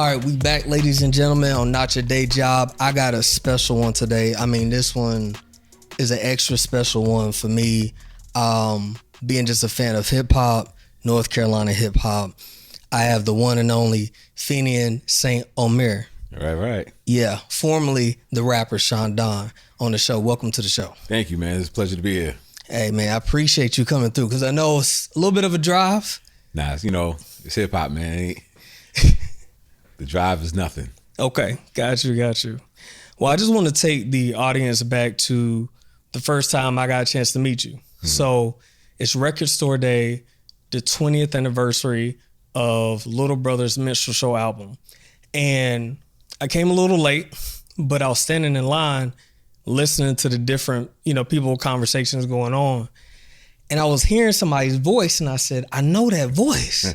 All right, we back, ladies and gentlemen, on Not Your Day Job. I got a special one today. I mean, this one is an extra special one for me. Being just a fan of hip hop, North Carolina hip hop, I have the one and only Finian St. Omer. Right. Yeah, formerly the rapper Sean Don on the show. Welcome to the show. Thank you, man. It's a pleasure to be here. Hey, man, I appreciate you coming through because I know it's a little bit of a drive. Nah, it's hip hop, man. The drive is nothing. Okay, got you. Well, I just want to take the audience back to the first time I got a chance to meet you. Mm-hmm. So it's Record Store Day, the 20th anniversary of Little Brother's Minstrel Show album. And I came a little late, but I was standing in line listening to the different, people conversations going on. And I was hearing somebody's voice and I said, I know that voice.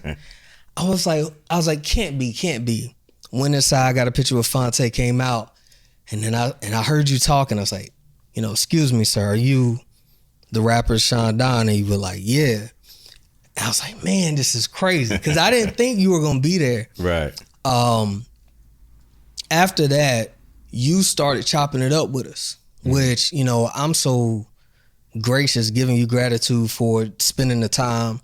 I was like, can't be. Went inside, got a picture with Fonte, came out, and then I heard you talking. I was like, excuse me, sir, are you the rapper Sean Don? And you were like, yeah. And I was like, man, this is crazy. Because I didn't think you were gonna be there. Right. After that, you started chopping it up with us, which, I'm so gracious, giving you gratitude for spending the time.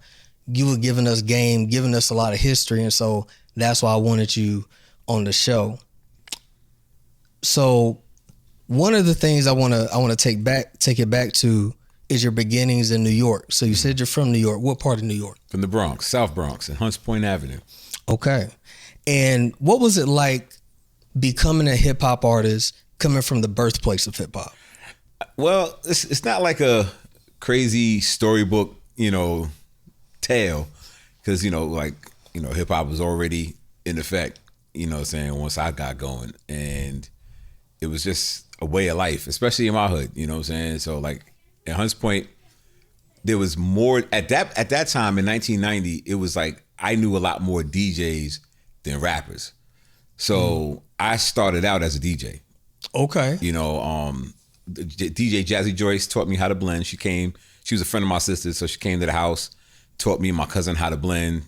You were giving us game, giving us a lot of history. And so that's why I wanted you on the show. So one of the things I want to take it back to is your beginnings in New York. So you said you're from New York. What part of New York? From the Bronx, South Bronx, and Hunts Point Avenue. Okay. And what was it like becoming a hip hop artist coming from the birthplace of hip hop? Well, it's not like a crazy storybook, tale, because hip hop was already in effect, once I got going, and it was just a way of life, especially in my hood, so like in Hunts Point, there was more at that time in 1990. It was like I knew a lot more DJs than rappers, so I started out as a DJ. Okay. DJ Jazzy Joyce taught me how to blend. She was a friend of my sister's, so she came to the house, taught me and my cousin how to blend.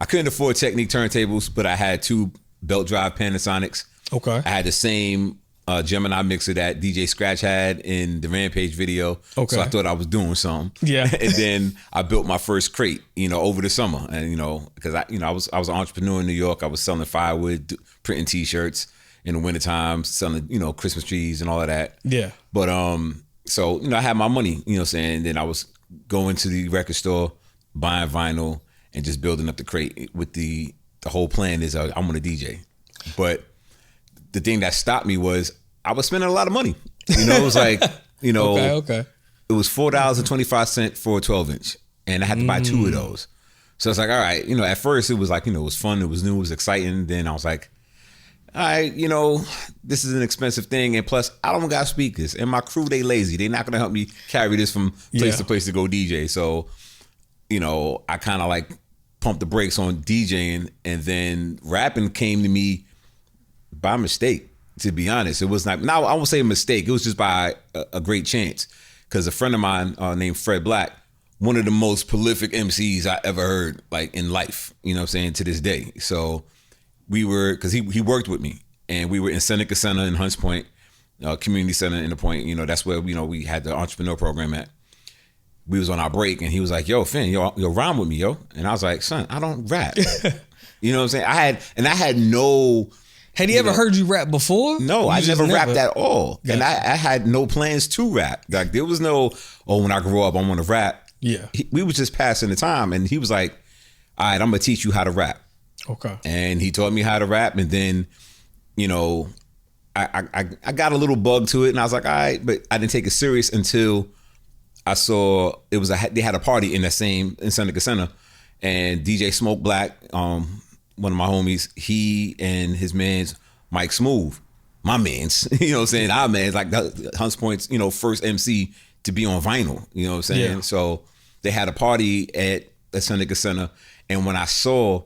I couldn't afford Technique turntables, but I had 2 belt drive Panasonics. Okay. I had the same Gemini mixer that DJ Scratch had in the Rampage video. Okay. So I thought I was doing something. Yeah. And then I built my first crate, over the summer. And, because I was an entrepreneur in New York. I was selling firewood, printing T-shirts in the wintertime, selling, Christmas trees and all of that. Yeah. But, so, I had my money, and then I was going to the record store, buying vinyl, and just building up the crate with the whole plan is I'm going to DJ. But the thing that stopped me was I was spending a lot of money. It was like, Okay. It was $4.25 for a 12-inch, and I had to buy 2 of those. So it's like, all right, at first it was like, it was fun, it was new, it was exciting. Then I was like, all right, this is an expensive thing, and plus I don't got speakers, and my crew, they lazy. They're not gonna help me carry this from place to place to go DJ. So, I kind of like pumped the brakes on DJing, and then rapping came to me by mistake. To be honest, it was not. Now I won't say a mistake. It was just by a great chance, because a friend of mine named Fred Black, one of the most prolific MCs I ever heard, like in life. To this day. So. We were, because he worked with me, and we were in Seneca Center in Hunts Point, community center in the Point. That's where, we had the entrepreneur program at. We was on our break, and he was like, yo, Finn, yo, rhyme with me, yo. And I was like, son, I don't rap. You know what I'm saying? I had no... Had he ever heard you rap before? No, I never rapped at all. Yeah. And I had no plans to rap. Like, there was no, when I grow up, I want to rap. Yeah. We was just passing the time, and he was like, all right, I'm going to teach you how to rap. Okay. And he taught me how to rap, and then, I got a little bug to it, and I was like, all right, but I didn't take it serious until I saw they had a party in Seneca Center, and DJ Smoke Black, one of my homies, he and his man's Mike Smooth, my man's, our man's, like Hunts Point's, first MC to be on vinyl, Yeah. So they had a party at the Seneca Center, and when I saw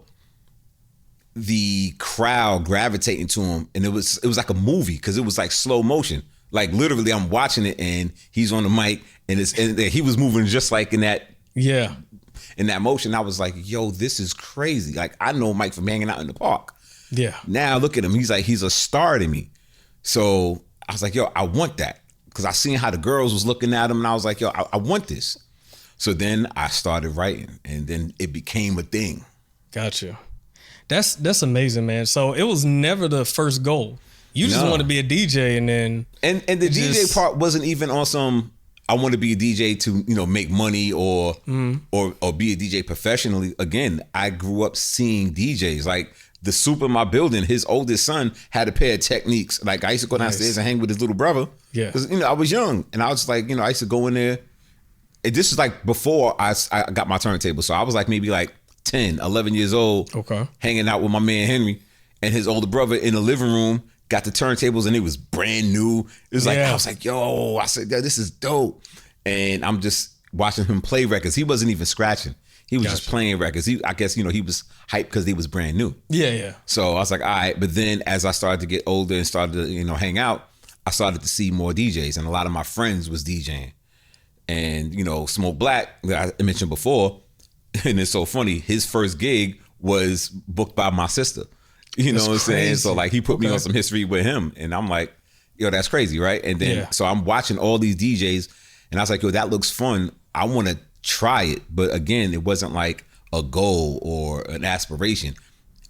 the crowd gravitating to him, and it was like a movie, because it was like slow motion. Like literally, I'm watching it, and he's on the mic, and he was moving just like in that in that motion. I was like, yo, this is crazy. Like, I know Mike from hanging out in the park. Yeah. Now look at him. He's like, he's a star to me. So I was like, yo, I want that. Because I seen how the girls was looking at him, and I was like, yo, I want this. So then I started writing, and then it became a thing. Gotcha. That's amazing, man. So it was never the first goal. You just want to be a DJ, and then and the DJ part wasn't even on some I want to be a DJ to, you know, make money or be a DJ professionally. Again, I grew up seeing DJs. Like the super in my building, his oldest son had a pair of Techniques. Like I used to go downstairs and hang with his little brother. Yeah. Because, you know, I was young, and I was like, you know, I used to go in there. And this was like before I got my turntable. So I was like maybe like 10, 11 years old. Okay. Hanging out with my man Henry and his older brother in the living room. Got the turntables, and it was brand new. It was like, I was like, yo, I said, this is dope. And I'm just watching him play records. He wasn't even scratching. He was just playing records. I guess, you know, he was hyped because he was brand new. Yeah. So I was like, all right. But then as I started to get older and started to, you know, hang out, I started to see more DJs. And a lot of my friends was DJing. And, you know, Smoke Black, that I mentioned before, and it's so funny, his first gig was booked by my sister. You know what I'm saying? So like he put me on some history with him, and I'm like, yo, that's crazy, right? And then so I'm watching all these DJs, and I was like, yo, that looks fun. I want to try it. But again, it wasn't like a goal or an aspiration.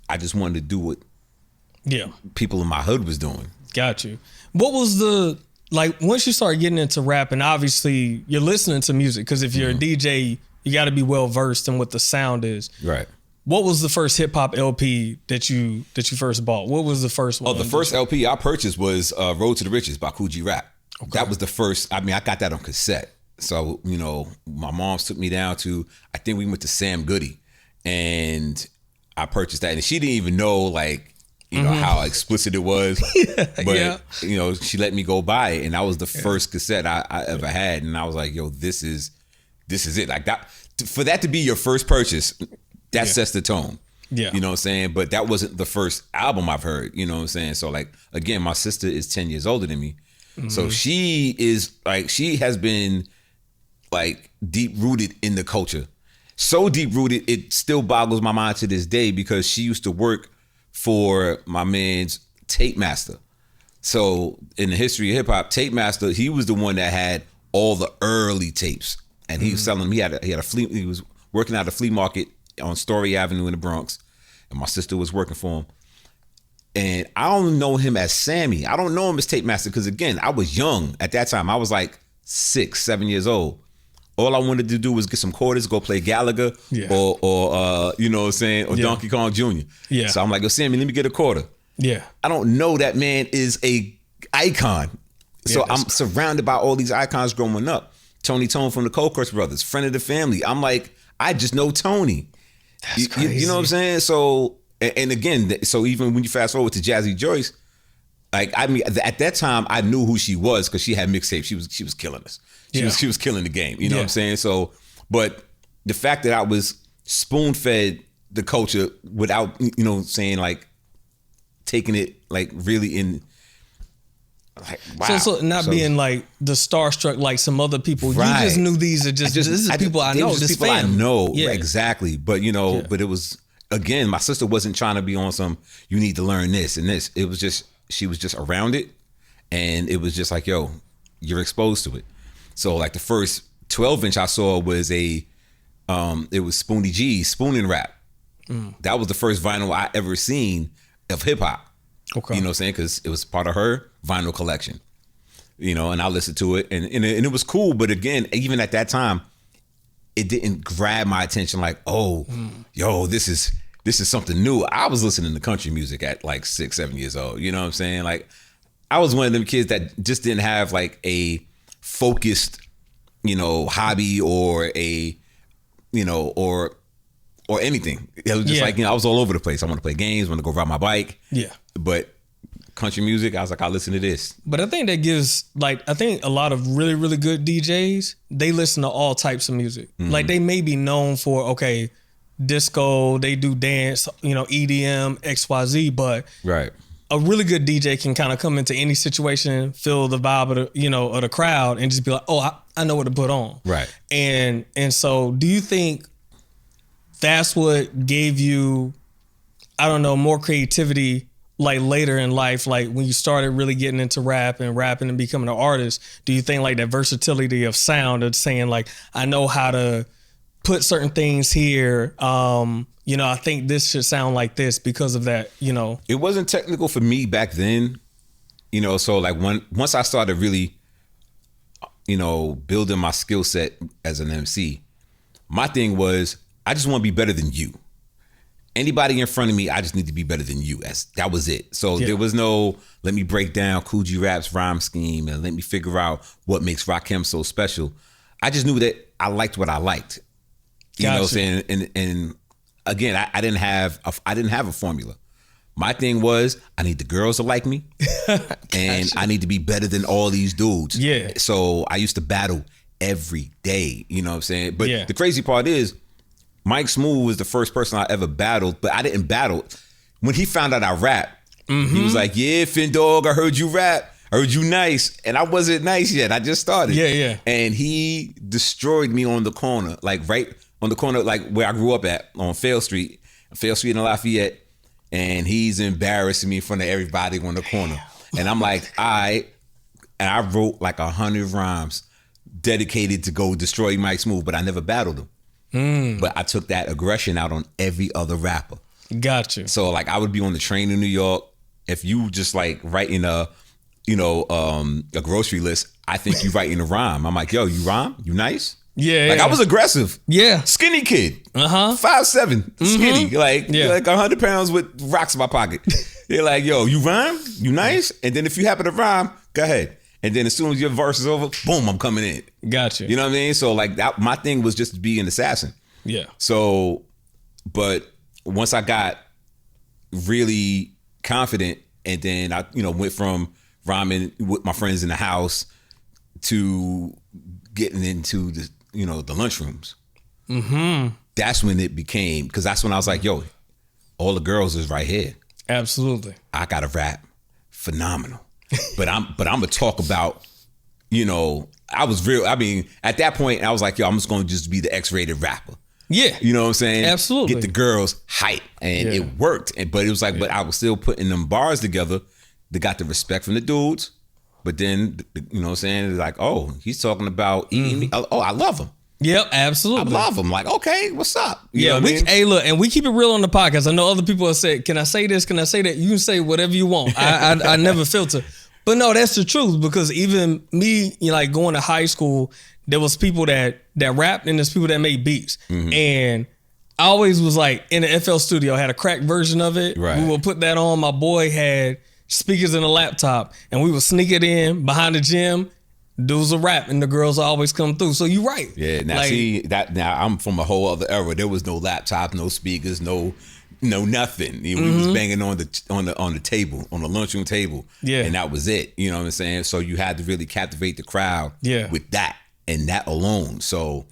I just wanted to do what people in my hood was doing. Got you. What was the, like, once you start getting into rap, and obviously you're listening to music, because if you're a DJ, you got to be well versed in what the sound is. Right. What was the first hip hop LP that you first bought? What was the first one? Oh, the first LP I purchased was Road to the Riches by Cool G Rap. Okay. That was the first. I mean, I got that on cassette. So, you know, my mom took me down to, I think we went to Sam Goody, and I purchased that. And she didn't even know, like, you know, how explicit it was. But, you know, she let me go buy it. And that was the first cassette I ever had. And I was like, yo, this is it. Like that, for that to be your first purchase, that sets the tone. Yeah. You know what I'm saying? But that wasn't the first album I've heard. You know what I'm saying? So like, again, my sister is 10 years older than me. So she is like, she has been like deep rooted in the culture. So deep rooted, it still boggles my mind to this day, because she used to work for my man's tape master. So in the history of hip hop, tape master, he was the one that had all the early tapes, and he was selling them. He had a flea. He was working at a flea market on Story Avenue in the Bronx, and my sister was working for him. And I don't know him as Sammy. I don't know him as Tape Master, because again, I was young at that time. I was like 6, 7 years old. All I wanted to do was get some quarters, go play Gallagher, or you know what I'm saying, or Donkey Kong Jr. Yeah. So I'm like, yo, Sammy, let me get a quarter. Yeah. I don't know that man is a icon. So I'm surrounded by all these icons growing up. Tony Tone from the Cold Crush Brothers, friend of the family. I'm like, I just know Tony. That's crazy. You know what I'm saying? So, and again, so even when you fast forward to Jazzy Joyce, like, I mean, at that time, I knew who she was because she had mixtapes. She was killing us. She was killing the game. You know what I'm saying? So, but the fact that I was spoon fed the culture without, you know, saying like taking it like really in. Like, wow. So not being like the starstruck like some other people. Right. You just knew these are this is people I know. This people family. I know. Yeah. Exactly. But you know, but it was, again, my sister wasn't trying to be on some, you need to learn this and this. It was just, she was just around it, and it was just like, yo, you're exposed to it. So like the first 12-inch I saw was it was Spoonie G's Spoonin' Rap. That was the first vinyl I ever seen of hip hop. Okay. You know what I'm saying? Because it was part of her vinyl collection. You know, and I listened to it, and it was cool. But again, even at that time, it didn't grab my attention like, oh, yo, this is something new. I was listening to country music at like 6, 7 years old. You know what I'm saying? Like, I was one of them kids that just didn't have like a focused, you know, hobby or a, you know, or anything. It was just like, you know, I was all over the place. I want to play games, I want to go ride my bike. Yeah. But country music, I was like, I'll listen to this. But I think that gives, like, I think a lot of really, really good DJs, they listen to all types of music. Like, they may be known for, okay, disco, they do dance, you know, EDM, XYZ, but a really good DJ can kind of come into any situation, feel the vibe of the, you know, of the crowd, and just be like, oh, I know what to put on. Right. And so do you think that's what gave you I don't know, more creativity like later in life, like when you started really getting into rapping and becoming an artist? Do you think like that versatility of sound of saying like, I know how to put certain things here, I think this should sound like this because of that, It wasn't technical for me back then, so like once I started really, building my skill set as an MC, my thing was, I just want to be better than you. Anybody in front of me, I just need to be better than you. That was it. So there was no, let me break down Coogee Rap's rhyme scheme and let me figure out what makes Rakim so special. I just knew that I liked what I liked. You know what I'm saying? And again, I didn't have a formula. My thing was, I need the girls to like me and I need to be better than all these dudes. Yeah. So I used to battle every day, you know what I'm saying? But the crazy part is, Mike Smooth was the first person I ever battled, but I didn't battle. When he found out I rap, he was like, yeah, Fin Dog, I heard you rap. I heard you nice. And I wasn't nice yet. I just started. Yeah. And he destroyed me on the corner, like right on the corner, like where I grew up at, on Fail Street in Lafayette. And he's embarrassing me in front of everybody on the corner. And I'm like, all right. And I wrote like 100 rhymes dedicated to go destroy Mike Smooth, but I never battled him. But I took that aggression out on every other rapper. Gotcha. So like I would be on the train in New York. If you just like writing a grocery list, I think you writing a rhyme. I'm like, yo, you rhyme? You nice? Yeah. Like I was aggressive. Yeah. Skinny kid. 5'7", skinny. Like 100 pounds with rocks in my pocket. They're like, yo, you rhyme? You nice? And then if you happen to rhyme, go ahead. And then as soon as your verse is over, boom, I'm coming in. Gotcha. You know what I mean? So like that, my thing was just to be an assassin. Yeah. So, but once I got really confident, and then I, went from rhyming with my friends in the house to getting into the, the lunchrooms. That's when it became, because that's when I was like, yo, all the girls is right here. Absolutely. I got to rap phenomenal. But I'm gonna talk about, I was real. I mean, at that point, I was like, yo, I'm just gonna just be the X-rated rapper. Yeah. You know what I'm saying? Absolutely. Get the girls hype. And it worked. But it was like, but I was still putting them bars together that got the respect from the dudes. But then, you know what I'm saying? It's like, oh, he's talking about eating me. Oh, I love him. Yep, absolutely. I love him. Like, okay, what's up? You know what I mean? Hey, look, and we keep it real on the podcast. I know other people have said, can I say this? Can I say that? You can say whatever you want. I never filter. But no, that's the truth, because even me, like going to high school, there was people that rapped and there's people that made beats. And I always was like in the FL studio, I had a cracked version of it. Right. We would put that on. My boy had speakers in a laptop and we would sneak it in behind the gym. Dudes will rap and the girls always come through. So you're right. Yeah, now like, see, now I'm from a whole other era. There was no laptop, no speakers, no nothing. We was banging on the table, on the lunchroom table. Yeah. And that was it. You know what I'm saying? So you had to really captivate the crowd with that and that alone. So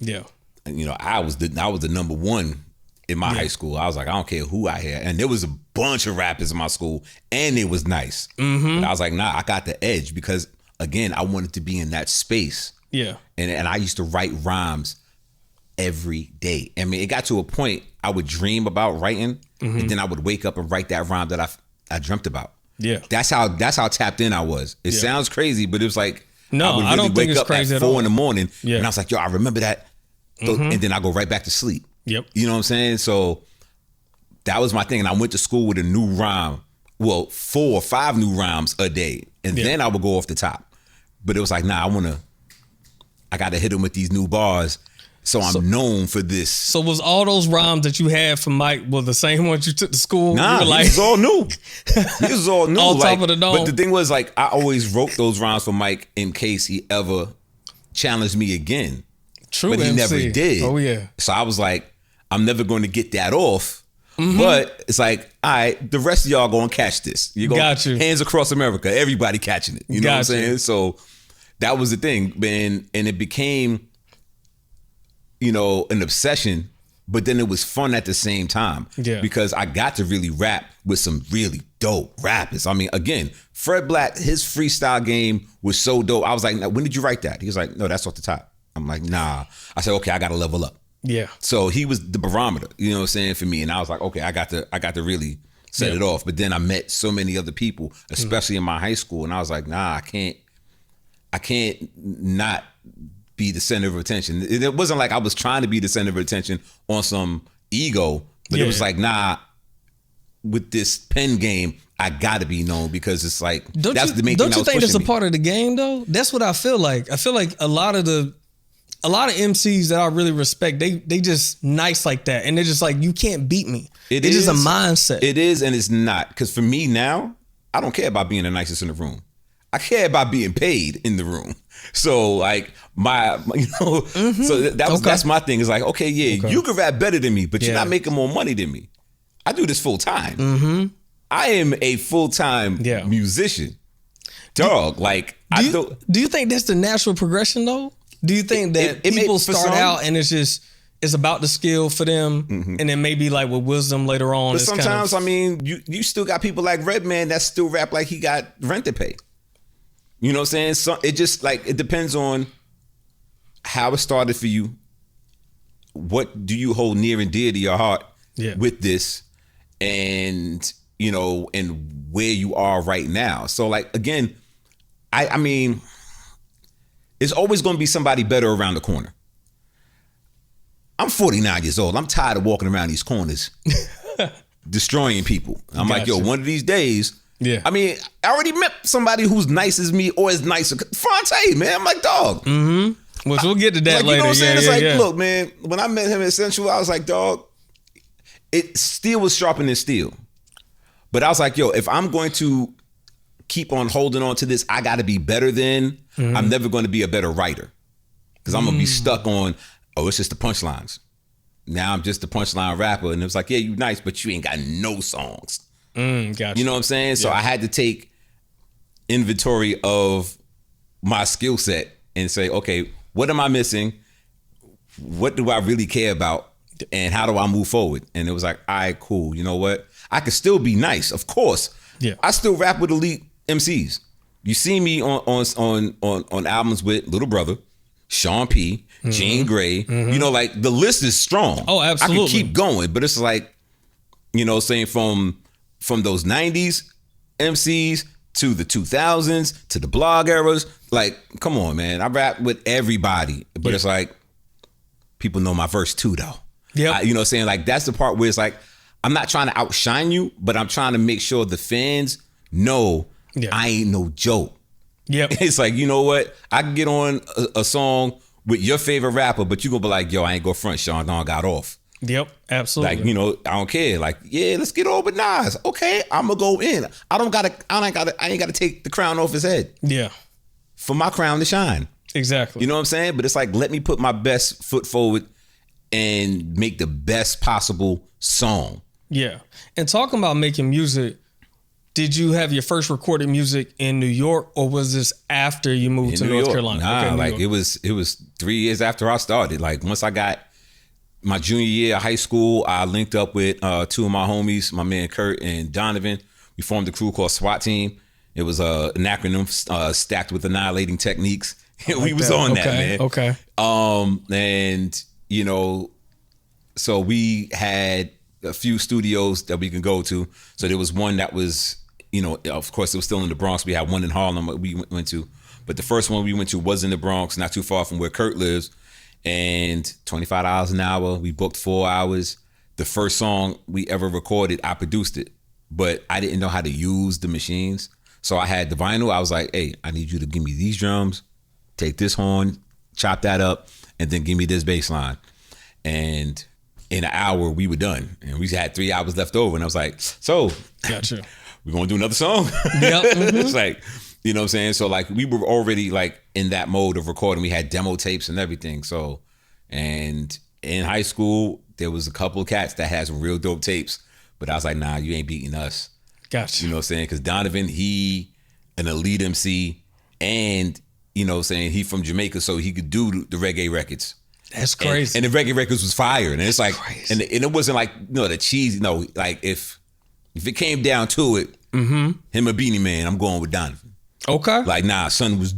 I was the number one in my high school. I was like, I don't care who I had. And there was a bunch of rappers in my school and it was nice. But I was like, nah, I got the edge because again, I wanted to be in that space. Yeah. And I used to write rhymes every day. I mean, it got to a point I would dream about writing and then I would wake up and write that rhyme that I dreamt about. Yeah. That's how tapped in I was. It sounds crazy, but it was like, no, I don't think it's crazy at all. 4 in the morning and I was like, yo, I remember that. And then I go right back to sleep. Yep. You know what I'm saying? So that was my thing. And I went to school with a new rhyme. Well, 4 or 5 new rhymes a day. And then I would go off the top. But it was like, nah, I got to hit them with these new bars. So I'm known for this. So was all those rhymes that you had from Mike were the same ones you took to school? Nah, like, this was all new. This was all new. All top of the dome. But the thing was, like, I always wrote those rhymes for Mike in case he ever challenged me again. True, but he MC. never did. Oh, yeah. So I was like, I'm never going to get that off. But it's like, all right, the rest of y'all going to catch this. You're going Got you. Hands across America, everybody catching it. You know what I'm saying? So that was the thing. And it became, an obsession, but then it was fun at the same time. Yeah. Because I got to really rap with some really dope rappers. I mean, again, Fred Black, his freestyle game was so dope. I was like, when did you write that? He was like, no, that's off the top. I'm like, nah. I said, okay, I got to level up. Yeah. So he was the barometer, you know what I'm saying, for me. And I was like, okay, I got to really set it off. But then I met so many other people, especially in my high school, and I was like, nah, I can't not be the center of attention. It wasn't like I was trying to be the center of attention on some ego, but it was like, nah, with this pen game, I gotta be known, because it's like, that's the main thing. Don't you think that's a part of the game though? That's what I feel like. I feel like a lot of MCs that I really respect, they just nice like that. And they're just like, you can't beat me. It's just a mindset. It is, and it's not. Because for me now, I don't care about being the nicest in the room. I care about being paid in the room. So like so that's my thing. Is like, okay, you can rap better than me, but you're not making more money than me. I do this full time. I am a full-time musician. Dog, do you think that's the natural progression though? Do you think that people start out and it's about the skill for them, and then maybe like with wisdom later on? But sometimes, I mean, you still got people like Redman that still rap like he got rent to pay. You know what I'm saying? So it just like, it depends on how it started for you. What do you hold near and dear to your heart with this, and and where you are right now. So like, again, I mean, it's always going to be somebody better around the corner. I'm 49 years old. I'm tired of walking around these corners, destroying people. I'm like, yo, one of these days. Yeah. I mean, I already met somebody who's nice as me or is nicer. Fonte, man. I'm like, dog. Which we'll get to that later. You know what I'm saying? It's like, look, man, when I met him at Central, I was like, dog, steel was sharper than steel. But I was like, yo, if I'm going to keep on holding on to this, I got to be better than, I'm never going to be a better writer. Because I'm going to be stuck on, it's just the punchlines. Now I'm just the punchline rapper. And it was like, yeah, you nice, but you ain't got no songs. Gotcha. You know what I'm saying? So I had to take inventory of my skill set and say, okay, what am I missing? What do I really care about? And how do I move forward? And it was like, all right, cool. You know what? I could still be nice, of course. Yeah. I still rap with elite MCs. You see me on albums with Little Brother, Sean P, Jean Grey. You know, like the list is strong. Oh, absolutely. I can keep going, but it's like, saying from those 90s MCs to the 2000s to the blog eras, like, come on, man. I rap with everybody, but it's like, people know my verse too, though. Yeah. You know what I'm saying? Like, that's the part where it's like, I'm not trying to outshine you, but I'm trying to make sure the fans know I ain't no joke. Yep. It's like, you know what? I can get on a song with your favorite rapper, but you gonna be like, yo, I ain't go front, Sean Don got off. Yep, absolutely. Like, I don't care. Like, yeah, let's get over Nas. Okay, I'm gonna go in. I ain't gotta take the crown off his head. Yeah. For my crown to shine. Exactly. You know what I'm saying? But it's like, let me put my best foot forward and make the best possible song. Yeah. And talking about making music, did you have your first recorded music in New York, or was this after you moved to North Carolina? Nah, like it was 3 years after I started. Like, once I got my junior year of high school, I linked up with two of my homies, my man Kurt and Donovan. We formed a crew called SWAT Team. It was an acronym stacked with Annihilating Techniques. We was on that, man. Okay. And so we had a few studios that we can go to. So there was one that was, of course, it was still in the Bronx. We had one in Harlem that we went to. But the first one we went to was in the Bronx, not too far from where Kurt lives. And $25 an hour. We booked 4 hours. The first song we ever recorded, I produced it. But I didn't know how to use the machines. So I had the vinyl. I was like, hey, I need you to give me these drums, take this horn, chop that up, and then give me this bass line. And in an hour, we were done. And we had 3 hours left over. And I was like, so, gotcha. We're going to do another song? Yep. It's like, you know what I'm saying? So like, we were already like in that mode of recording. We had demo tapes and everything. So, and in high school, there was a couple of cats that had some real dope tapes. But I was like, nah, you ain't beating us. Gotcha. You know what I'm saying? Because Donovan, he an elite MC, and, he from Jamaica, so he could do the reggae records. That's crazy. And the reggae records was fire. And it's like, and it wasn't like, the cheesy, like if it came down to it, him or Beanie Man, I'm going with Donovan. Okay. Like, nah, son was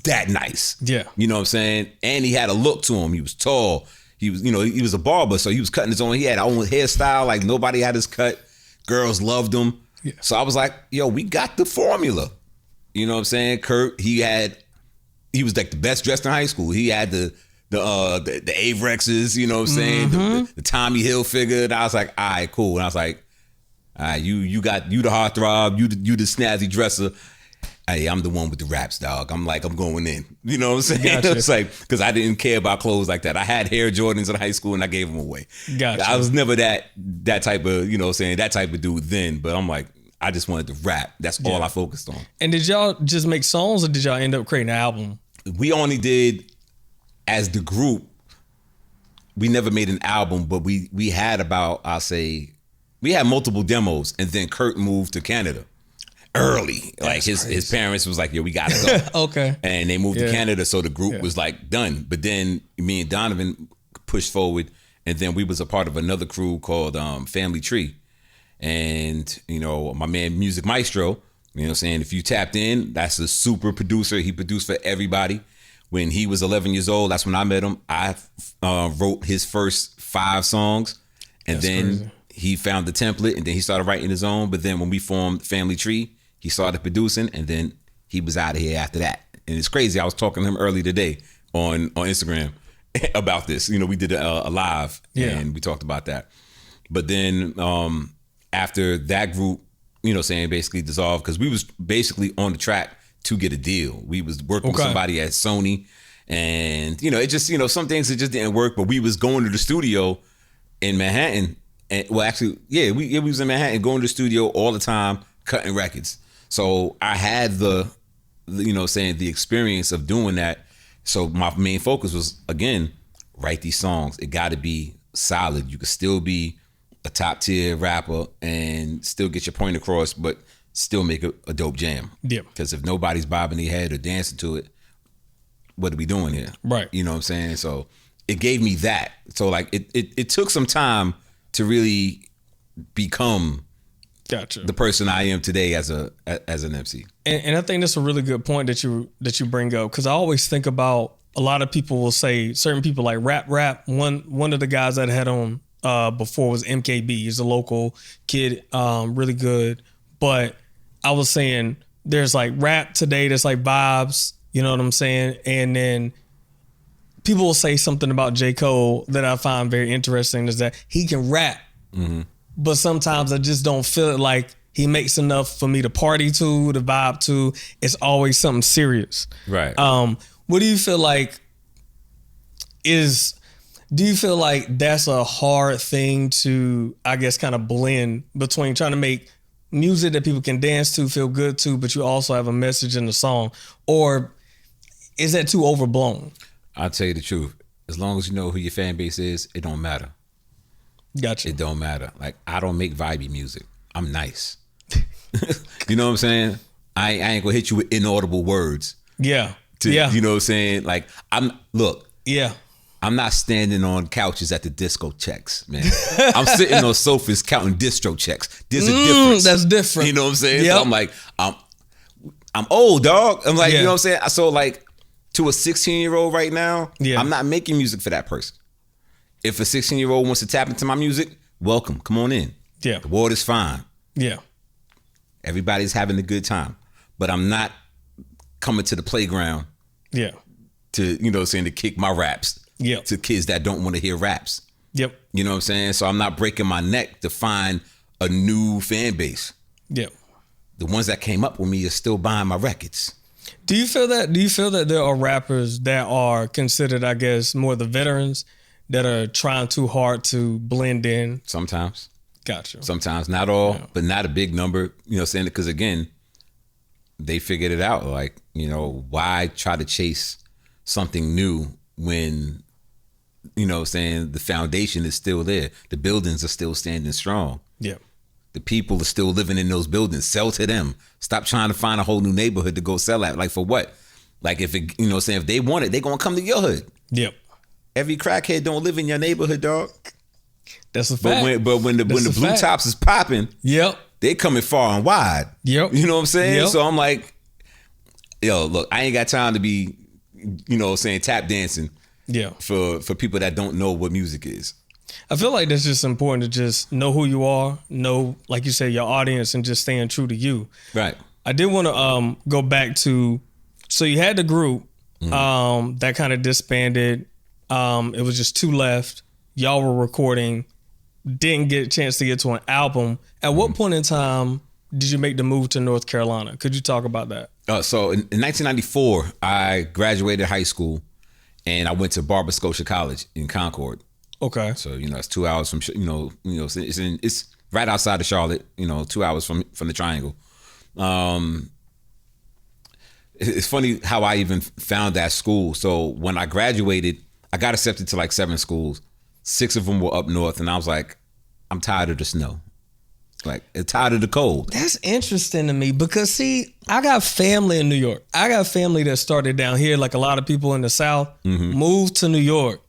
that nice. Yeah. You know what I'm saying? And he had a look to him. He was tall. He was, he was a barber, so he was cutting his own. He had his own hairstyle. Like, nobody had his cut. Girls loved him. Yeah. So I was like, yo, we got the formula. You know what I'm saying? Kurt, he was like the best dressed in high school. He had the Avrexes, you know what I'm saying? The Tommy Hilfiger. And I was like, all right, cool. And I was like, all right, you the heartthrob, you the snazzy dresser. Hey, I'm the one with the raps, dog. I'm going in. You know what I'm saying? Gotcha. It's like, because I didn't care about clothes like that. I had Air Jordans in high school and I gave them away. Gotcha. I was never that type of, you know what I'm saying, that type of dude then. But I'm like, I just wanted to rap. That's all I focused on. And did y'all just make songs or did y'all end up creating an album? We only did, as the group, we never made an album, but we had about, we had multiple demos, and then Kurt moved to Canada early. Like his parents was like, yo, we gotta go. Okay. And they moved to Canada, so the group was like done. But then me and Donovan pushed forward, and then we was a part of another crew called Family Tree. And, you know, my man Music Maestro, you know what I'm saying? If you tapped in, that's a super producer. He produced for everybody. When he was 11 years old, that's when I met him. I wrote his first 5 songs, and crazy. He found the template, and then he started writing his own. But then when we formed Family Tree, he started producing, and then he was out of here after that. And it's crazy. I was talking to him early today on Instagram about this. You know, we did a live, and we talked about that. But then after that group, you know, saying basically dissolved, because we was basically on the track to get a deal. We was working with somebody at Sony, and, you know, it just, you know, some things, it just didn't work. But we was going to the studio in Manhattan. And well, actually, we was in Manhattan, going to the studio all the time, cutting records. So I had the you know, saying the experience of doing that. So my main focus was, again, write these songs. It got to be solid. You could still be a top tier rapper and still get your point across, but still make a dope jam. Yeah. Because if nobody's bobbing their head or dancing to it, what are we doing here? Right. You know what I'm saying? So it gave me that. So like it took some time to really become the person I am today as an MC. And I think that's a really good point that you bring up, because I always think about, a lot of people will say, certain people like rap. One of the guys that I had on before was MKB. He's a local kid, really good. But I was saying there's like rap today that's like vibes, you know what I'm saying? And then people will say something about J. Cole that I find very interesting, is that he can rap, but sometimes I just don't feel it like he makes enough for me to party to, to vibe to. It's always something serious. Right. What do you feel like do you feel like that's a hard thing to, I guess, kind of blend between trying to make music that people can dance to, feel good to, but you also have a message in the song? Or is that too overblown? I'll tell you the truth. As long as you know who your fan base is, it don't matter. Gotcha. It don't matter. Like, I don't make vibey music. I'm nice. You know what I'm saying? I ain't gonna hit you with inaudible words. Yeah. You know what I'm saying? Like, I'm not standing on couches at the disco checks, man. I'm sitting on sofas counting distro checks. There's a difference. That's different. You know what I'm saying? Yep. So I'm like, I'm old, dog. I'm like, you know what I'm saying? So like, to a 16-year-old right now, I'm not making music for that person. If a 16-year-old wants to tap into my music, welcome. Come on in. Yeah. The water's fine. Yeah. Everybody's having a good time. But I'm not coming to the playground to, you know, saying, to kick my raps to kids that don't want to hear raps. Yep. You know what I'm saying? So I'm not breaking my neck to find a new fan base. Yep. The ones that came up with me are still buying my records. Do you feel that there are rappers that are considered, I guess, more the veterans that are trying too hard to blend in? Sometimes. Gotcha. Sometimes, not all, but not a big number. You know, saying, because again, they figured it out. Like, you know, why try to chase something new when, you know, saying the foundation is still there. The buildings are still standing strong. Yeah. The people are still living in those buildings. Sell to them. Stop trying to find a whole new neighborhood to go sell at. Like, for what? Like, if it, you know, saying, if they want it, they're gonna come to your hood. Yep. Every crackhead don't live in your neighborhood, dog. That's a fact. But when the blue tops is popping, they coming far and wide. Yep. You know what I'm saying? Yep. So I'm like, yo, look, I ain't got time to be, you know, saying tap dancing. Yeah. For people that don't know what music is. I feel like that's just important to just know who you are, know, like you said, your audience, and just staying true to you. Right. I did want to go back to, so you had the group that kind of disbanded. It was just two left. Y'all were recording, didn't get a chance to get to an album. At what point in time did you make the move to North Carolina? Could you talk about that? So in 1994, I graduated high school and I went to Barber Scotia College in Concord. Okay. So, it's 2 hours from, it's right outside of Charlotte, 2 hours from the Triangle. It's funny how I even found that school. So when I graduated, I got accepted to like 7 schools. 6 of them were up north, and I was like, I'm tired of the snow. Like, tired of the cold. That's interesting to me because, see, I got family in New York. I got family that started down here, like a lot of people in the South, moved to New York.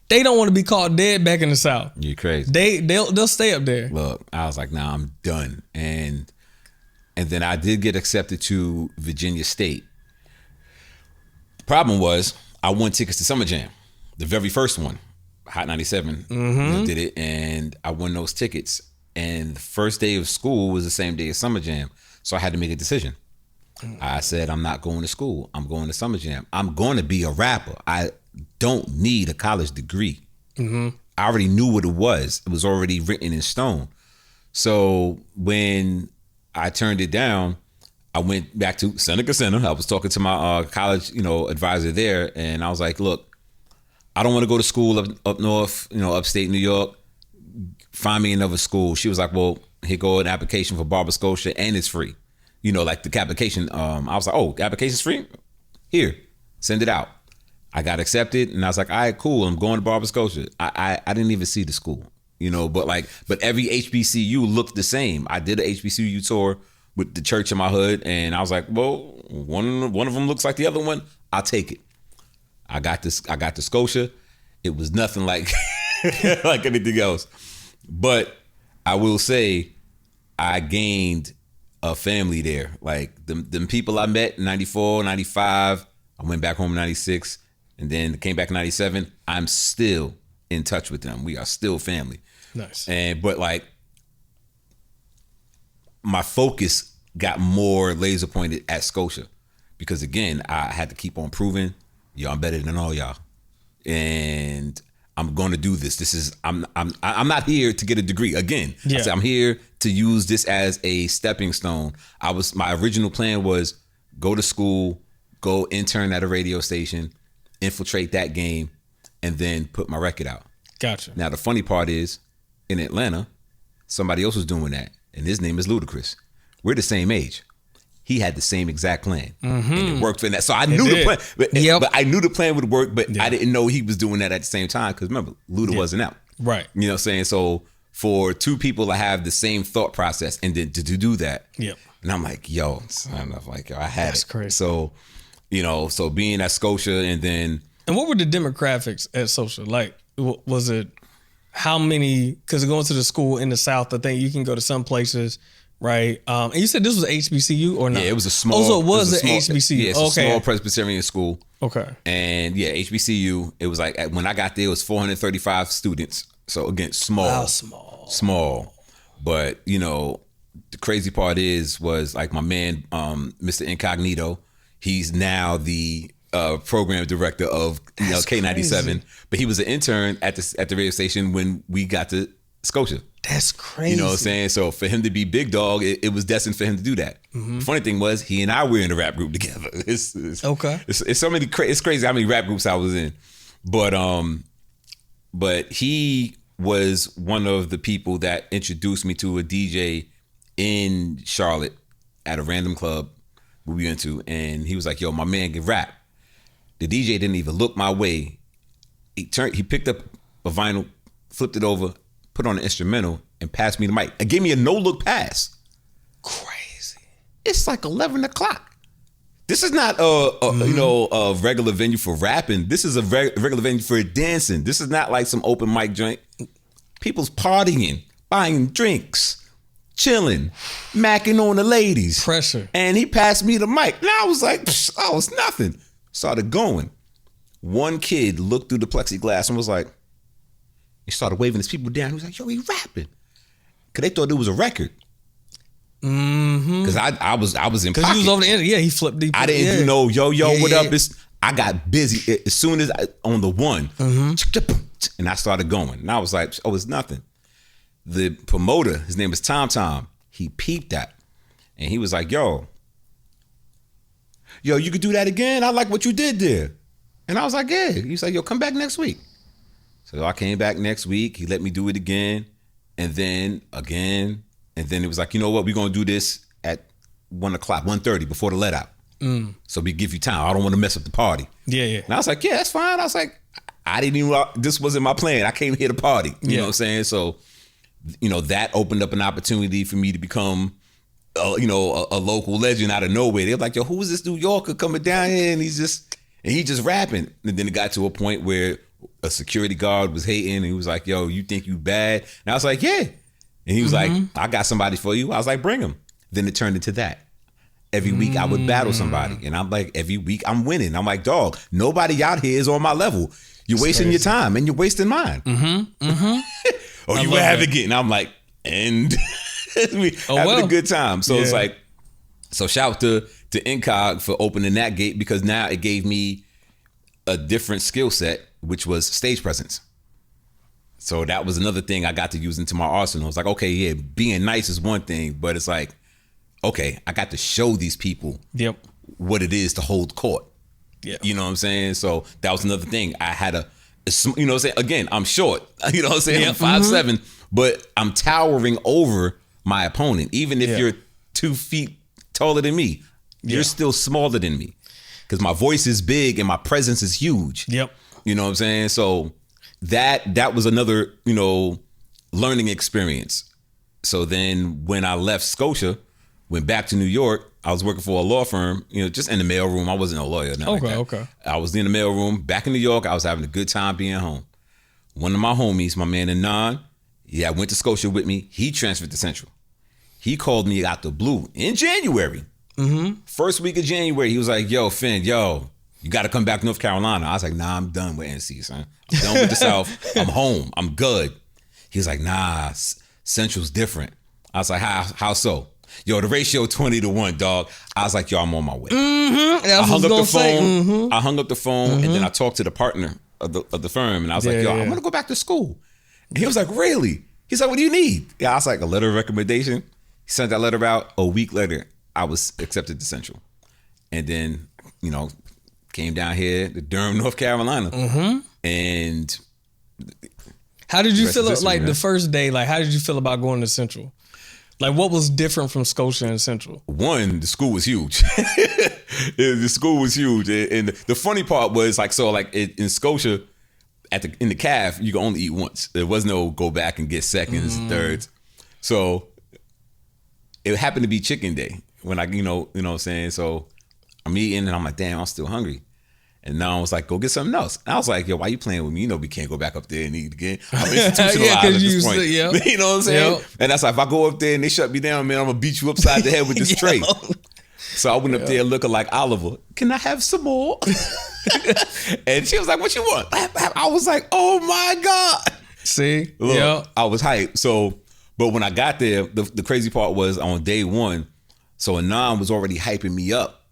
They don't want to be caught dead back in the South. You're crazy. They'll stay up there. Look, I was like, nah, I'm done. And then I did get accepted to Virginia State. The problem was I won tickets to Summer Jam, the very first one. Hot 97 did it, and I won those tickets. And the first day of school was the same day as Summer Jam, so I had to make a decision. I said, I'm not going to school. I'm going to Summer Jam. I'm going to be a rapper. I don't need a college degree. I already knew what it was. It was already written in stone. So when I turned it down, I went back to Seneca Center. I was talking to my college, advisor there, and I was like, look, I don't want to go to school up north, upstate New York. Find me another school. She was like, well, here go an application for Barber Scotia, and it's free. Like the application. I was like, oh, the application's free? Here, send it out. I got accepted, and I was like, all right, cool. I'm going to Barber Scotia. I didn't even see the school, but every HBCU looked the same. I did an HBCU tour with the church in my hood, and I was like, well, one of them looks like the other one. I'll take it. I got to Scotia. It was nothing like like anything else. But I will say I gained a family there. Like them people I met in 94, 95, I went back home in 96, and then came back in 97. I'm still in touch with them. We are still family. Nice. But like my focus got more laser pointed at Scotia because again, I had to keep on proving, I'm better than all y'all, and I'm going to do this. I'm not here to get a degree again. Yeah. I said I'm here to use this as a stepping stone. My original plan was go to school, go intern at a radio station, infiltrate that game, and then put my record out. Gotcha. Now the funny part is, in Atlanta, somebody else was doing that, and his name is Ludacris. We're the same age. He had the same exact plan, and it worked for that. So I knew the plan, but I knew the plan would work, but I didn't know he was doing that at the same time because remember, Luda wasn't out. Right. You know what I'm saying? So for two people to have the same thought process and then to do that, and I'm like, yo, I had That's it. crazy. So, so being at Scotia and then. And what were the demographics at Social? Like, was it how many, because going to the school in the South, I think you can go to some places, right? And you said this was HBCU or not? Yeah, it was a small. Oh, so it was an HBCU. Yeah, it's a small Presbyterian school. Okay. And yeah, HBCU. It was like when I got there, it was 435 students. So again, small. Wow, small. But the crazy part was like my man, Mr. Incognito. He's now the program director of K97. Crazy. But he was an intern at the radio station when we got to Scotia. That's crazy. You know what I'm saying? So for him to be big dog, it was destined for him to do that. The funny thing was, he and I were in a rap group together. It's okay. It's so many. It's crazy how many rap groups I was in. But he was one of the people that introduced me to a DJ in Charlotte at a random club we went to, and he was like, "Yo, my man can rap." The DJ didn't even look my way. He picked up a vinyl, flipped it over, put on an instrumental, and passed me the mic and gave me a no-look pass. Crazy. It's like 11 o'clock. This is not a regular venue for rapping. This is a regular venue for dancing. This is not like some open mic joint. People's partying, buying drinks, chilling, macking on the ladies. Pressure. And he passed me the mic. And I was like, oh, it's nothing. Started going. One kid looked through the plexiglass and was like, He started waving his people down. He was like, yo, he rapping. Because they thought it was a record. Because I was in pocket. Because he was over the end. Yeah, he flipped deep. I didn't do no, yo, what up? I got busy as soon as on the one. And I started going. And I was like, oh, it's nothing. The promoter, his name is Tom. He peeped that. And he was like, yo, you could do that again? I like what you did there. And I was like, yeah. He was like, yo, come back next week. So I came back next week. He let me do it again. And then again. And then it was like, you know what? We're going to do this at 1 o'clock, 1:30 before the let out. So we give you time. I don't want to mess up the party. Yeah. And I was like, yeah, that's fine. I was like, I didn't even, this wasn't my plan. I came here to party. You know what I'm saying? So, that opened up an opportunity for me to become, a local legend out of nowhere. They're like, yo, who is this New Yorker coming down here? And he just rapping. And then it got to a point where a security guard was hating. And he was like, yo, you think you bad? And I was like, yeah. And he was like, I got somebody for you. I was like, bring him. Then it turned into that. Every week I would battle somebody. And I'm like, every week I'm winning. I'm like, dog, nobody out here is on my level. You're wasting your time and you're wasting mine. Or you have it again. And I'm like, and we having a good time. So it's like, so shout out to Incog for opening that gate, because now it gave me a different skill set, which was stage presence. So that was another thing I got to use into my arsenal. It's like, okay, yeah, being nice is one thing, but it's like, okay, I got to show these people what it is to hold court. You know what I'm saying? So that was another thing. I had you know what I'm saying? Again, I'm short. You know what I'm saying? I'm 5'7", but I'm towering over my opponent. Even if you're 2 feet taller than me, you're still smaller than me. Because my voice is big and my presence is huge. You know what I'm saying? So that was another, learning experience. So then when I left Scotia, went back to New York, I was working for a law firm, just in the mailroom. I wasn't a lawyer. Okay. I was in the mailroom back in New York. I was having a good time being home. One of my homies, my man Anon, went to Scotia with me. He transferred to Central. He called me out the blue in January. First week of January, he was like, yo, Finn, you got to come back to North Carolina. I was like, nah, I'm done with NC, son. I'm done with the South. I'm home. I'm good. He was like, nah, Central's different. I was like, how so? Yo, the ratio 20-1, dog. I was like, yo, I'm on my way. I hung up the phone. I hung up the phone, and then I talked to the partner of the firm, and I was like, yo, I want to go back to school. And he was like, really? He's like, what do you need? Yeah, I was like, a letter of recommendation. He sent that letter out. A week later, I was accepted to Central. And then, came down here to Durham, North Carolina. And how did you feel the first day? Like, how did you feel about going to Central? Like, what was different from Scotia and Central? One, the school was huge. The school was huge. And the funny part was, in Scotia, in the CAF, you can only eat once. There was no go back and get seconds and thirds. So it happened to be chicken day when you know what I'm saying? So I'm eating and I'm like, damn, I'm still hungry. And now I was like, go get something else. And I was like, yo, why you playing with me? We can't go back up there and eat again. I'm institutionalized at this point. You know what I'm saying? And that's like, if I go up there and they shut me down, man, I'm going to beat you upside the head with this tray. So I went up there looking like Oliver. Can I have some more? And she was like, what you want? I was like, oh my God. See? Look, I was hyped. So, but when I got there, the crazy part was on day one, so Anon was already hyping me up,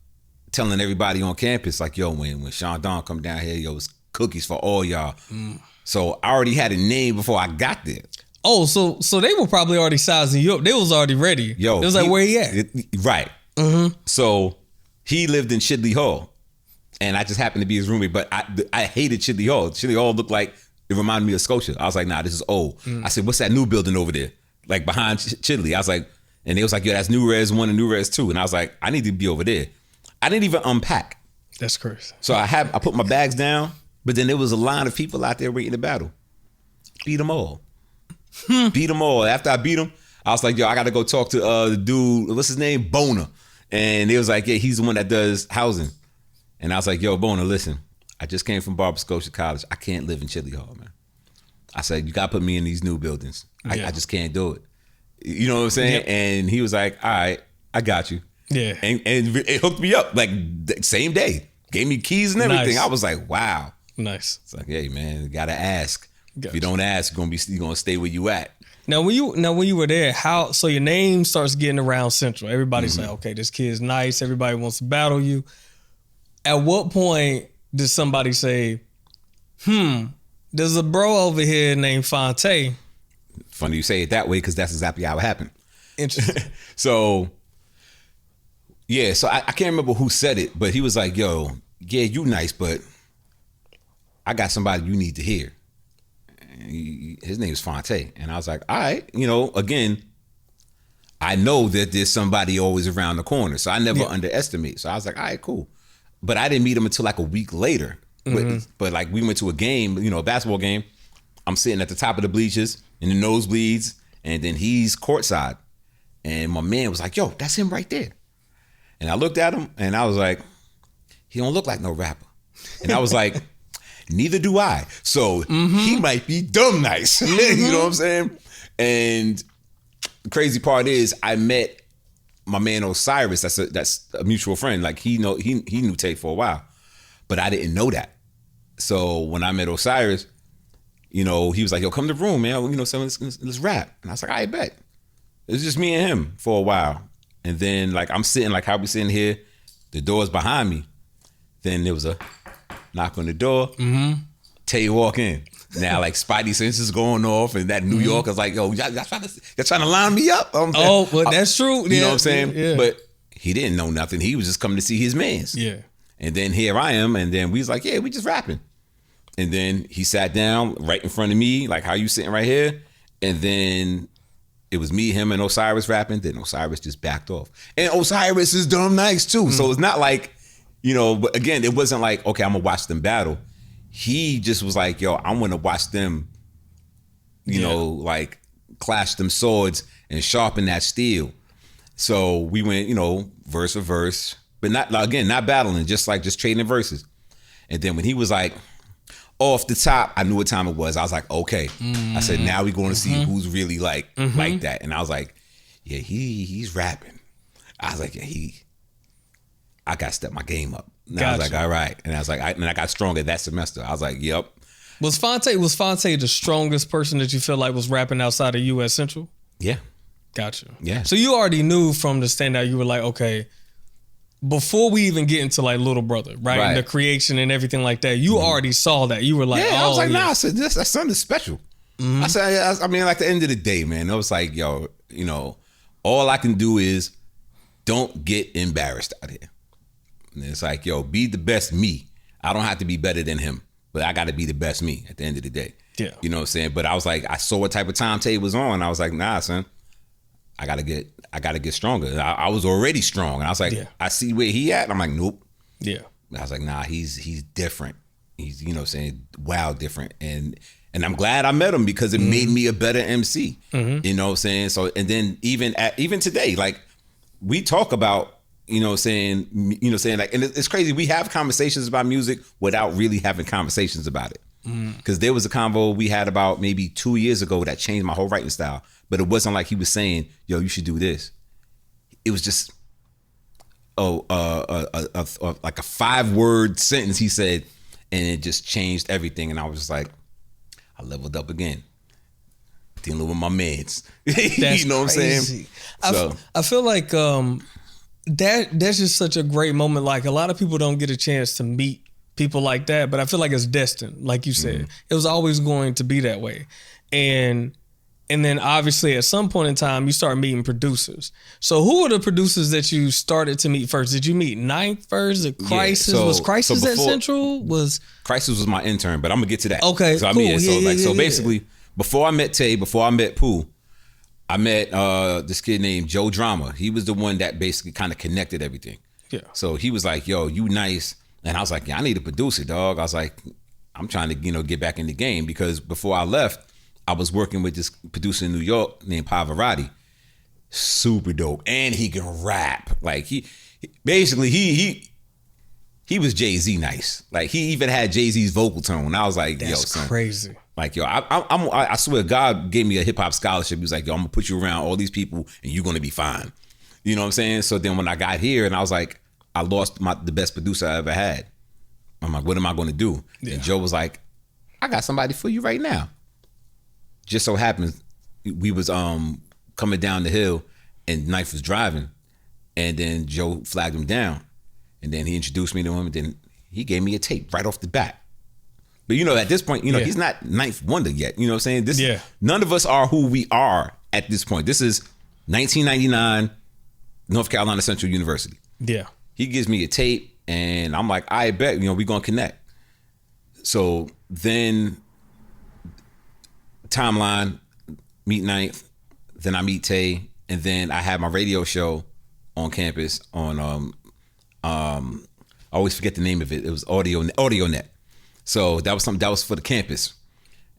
telling everybody on campus, like, yo, when Sean Don come down here, yo, it's cookies for all y'all. So I already had a name before I got there. Oh, so they were probably already sizing you up. They was already ready. Yo, it was like, where he at? Right. So he lived in Chidley Hall, and I just happened to be his roommate, but I hated Chidley Hall. Chidley Hall looked like, it reminded me of Scotia. I was like, nah, this is old. I said, what's that new building over there? Like behind Chidley. I was like, and they was like, yo, that's New Res 1 and New Res 2. And I was like, I need to be over there. I didn't even unpack. That's crazy. So I put my bags down, but then there was a line of people out there waiting to battle. Beat them all. Beat them all. After I beat them, I was like, yo, I got to go talk to the dude, what's his name? Boner. And they was like, yeah, he's the one that does housing. And I was like, yo, Boner, listen, I just came from Barber Scotia College. I can't live in Chidley Hall, man. I said, you got to put me in these new buildings. I just can't do it. You know what I'm saying? And he was like, all right, I got you. Yeah. And it hooked me up like the same day. Gave me keys and everything. Nice. I was like, wow. Nice. It's like, hey, man, you got to ask. If you don't ask, you're gonna stay where you at. Now when you were there, so your name starts getting around Central. Everybody's like, okay, this kid's nice. Everybody wants to battle you. At what point did somebody say, there's a bro over here named Fonte? Funny you say it that way, because that's exactly how it happened. Interesting. So I can't remember who said it, but he was like, yo, yeah, you nice, but I got somebody you need to hear. His name is Fonte. And I was like, all right, again, I know that there's somebody always around the corner. So I never underestimate. So I was like, all right, cool. But I didn't meet him until like a week later. But like we went to a game, a basketball game. I'm sitting at the top of the bleachers in the nosebleeds, and then he's courtside. And my man was like, yo, that's him right there. And I looked at him and I was like, he don't look like no rapper. And I was like, neither do I. So he might be dumb nice. You know what I'm saying? And the crazy part is I met my man Osiris. That's a mutual friend. Like he knew Tate for a while, but I didn't know that. So when I met Osiris, he was like, yo, come to the room, man. Let's rap. And I was like, I bet. It was just me and him for a while. And then like I'm sitting like how we sitting here, the door's behind me. Then there was a knock on the door. Tay walk in. Now like Spidey senses going off, and that New York is like, yo, y'all trying to line me up. Well, that's true. You know what I'm saying? Yeah. But he didn't know nothing. He was just coming to see his mans. Yeah. And then here I am, and then we was like, yeah, we just rapping. And then he sat down right in front of me, like how you sitting right here. And then it was me, him, and Osiris rapping. Then Osiris just backed off. And Osiris is dumb nice too. So it's not like, but again, it wasn't like, okay, I'm gonna watch them battle. He just was like, yo, I want to watch them, like clash them swords and sharpen that steel. So we went, verse for verse, but not battling, just trading verses. And then when he was like, off the top, I knew what time it was. I was like, okay. I said, now we're going to see who's really like that. And I was like, yeah, he's rapping. I was like, yeah, I got to step my game up. And I was like, all right. And I was like, I got stronger that semester. I was like, yep. Was Fonte the strongest person that you feel like was rapping outside of US Central? Yeah. Gotcha. Yeah. So you already knew from the standout, you were like, okay, before we even get into like Little Brother, right? And the creation and everything like that, you already saw that. You were like, I was like, nah, I said, that something special. I said, I mean, like the end of the day, man, I was like, yo, all I can do is don't get embarrassed out here. And it's like, yo, be the best me. I don't have to be better than him, but I got to be the best me at the end of the day. Yeah. You know what I'm saying? But I was like, I saw what type of time Tay was on. I was like, nah, son, I gotta get stronger. I was already strong. And I was like, I see where he at. I'm like, nope. Yeah. I was like, nah, he's different. He's, wow, different. And I'm glad I met him because it made me a better MC. You know what I'm saying? So, and then even today, like we talk about, saying like, and it's crazy. We have conversations about music without really having conversations about it. Because there was a convo we had about maybe 2 years ago that changed my whole writing style. But it wasn't like he was saying, yo, you should do this. It was just, like a 5-word sentence he said, and it just changed everything. And I was just like, I leveled up again. Dealing with my meds. You know what I'm saying? So I feel like that's just such a great moment. Like a lot of people don't get a chance to meet people like that, but I feel like it's destined. Like you said, it was always going to be that way. And then obviously at some point in time, you start meeting producers. So who were the producers that you started to meet first? Did you meet Ninth first? The Crisis? Was Crisis at Central? Crisis was my intern, but I'm gonna get to that. Okay, so, cool. Basically, before I met Tay, before I met Pooh, I met this kid named Joe Drama. He was the one that basically kind of connected everything. Yeah. So he was like, yo, you nice. And I was like, yeah, I need a producer, dog. I was like, I'm trying to, get back in the game because before I left, I was working with this producer in New York named Pavarotti. Super dope. And he can rap. Like he was Jay-Z nice. Like he even had Jay-Z's vocal tone. I was like, that's son, crazy. Like, yo, I swear God gave me a hip hop scholarship. He was like, yo, I'm gonna put you around all these people and you're gonna be fine. You know what I'm saying? So then when I got here and I was like, I lost the best producer I ever had. I'm like, what am I gonna do? Yeah. And Joe was like, I got somebody for you right now. just so happens we was coming down the hill and Knife was driving, and then Joe flagged him down, and then he introduced me to him, and then he gave me a tape right off the bat. But at this point, he's not Ninth Wonder yet. You know what I'm saying? None of us are who we are at this point. This is 1999, North Carolina Central University. Yeah. He gives me a tape, and I'm like, I bet, we gonna connect. So then timeline, meet Ninth, then I meet Tay, and then I had my radio show on campus on I always forget the name of it. It was Audio Net. So that was for the campus.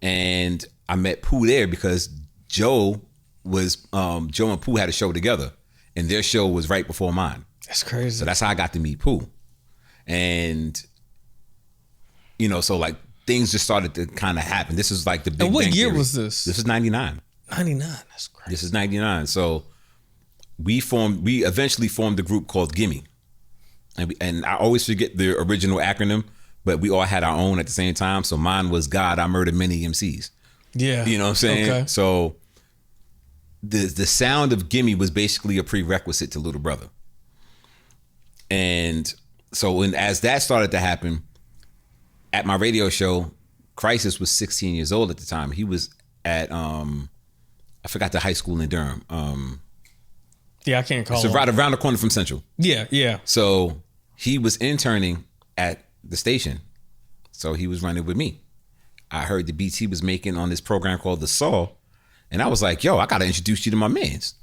And I met Pooh there because Joe and Pooh had a show together, and their show was right before mine. That's crazy. So that's how I got to meet Pooh. And so like things just started to kind of happen. This is like the big And what bang year theory. was this? This is 99. 99. That's crazy. This is 99. So we eventually formed a group called Gimme. And I always forget the original acronym, but we all had our own at the same time. So mine was God, I Murdered Many MCs. Yeah. You know what I'm saying? Okay. So the sound of Gimme was basically a prerequisite to Little Brother. And so as that started to happen, at my radio show, Crisis was 16 years old at the time. He was at I forgot the high school in Durham. Yeah, I can't call So him. right around the corner from Central. Yeah. So he was interning at the station. So he was running with me. I heard the beats he was making on this program called The Saw. And I was like, yo, I got to introduce you to my mans.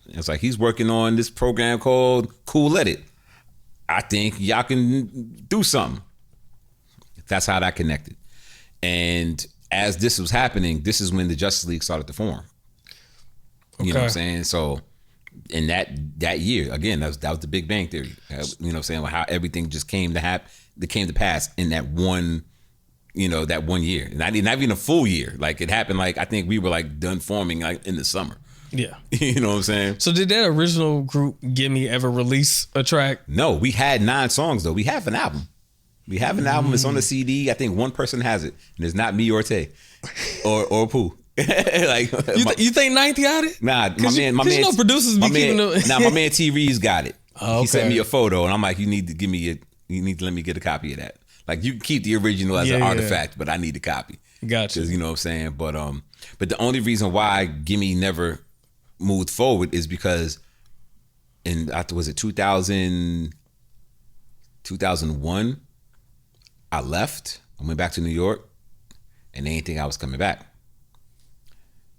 It's like, he's working on this program called Cool Let It. I think y'all can do something. That's how that connected. And as this was happening, this is when the Justice League started to form. You know what I'm saying? So in that year, again, that was the Big Bang Theory. You know what I'm saying? How everything just came to pass in that one, that 1 year. Not even a full year. Like it happened, like I think we were like done forming like in the summer. Yeah. You know what I'm saying? So did that original group Gimme ever release a track? No, we had 9 songs though. We have an album. It's on the CD. I think one person has it, and it's not me or Tay or Pooh. Like you think Ninth got it? Nah, my man. Producers be keeping them. Nah, my man T Reeves got it. Oh, okay. He sent me a photo, and I'm like, you need to let me get a copy of that. Like you can keep the original as an artifact, but I need a copy. Gotcha. You know what I'm saying? But the only reason why Gimme never moved forward is because was it 2001? I left. I went back to New York, and they didn't think I was coming back.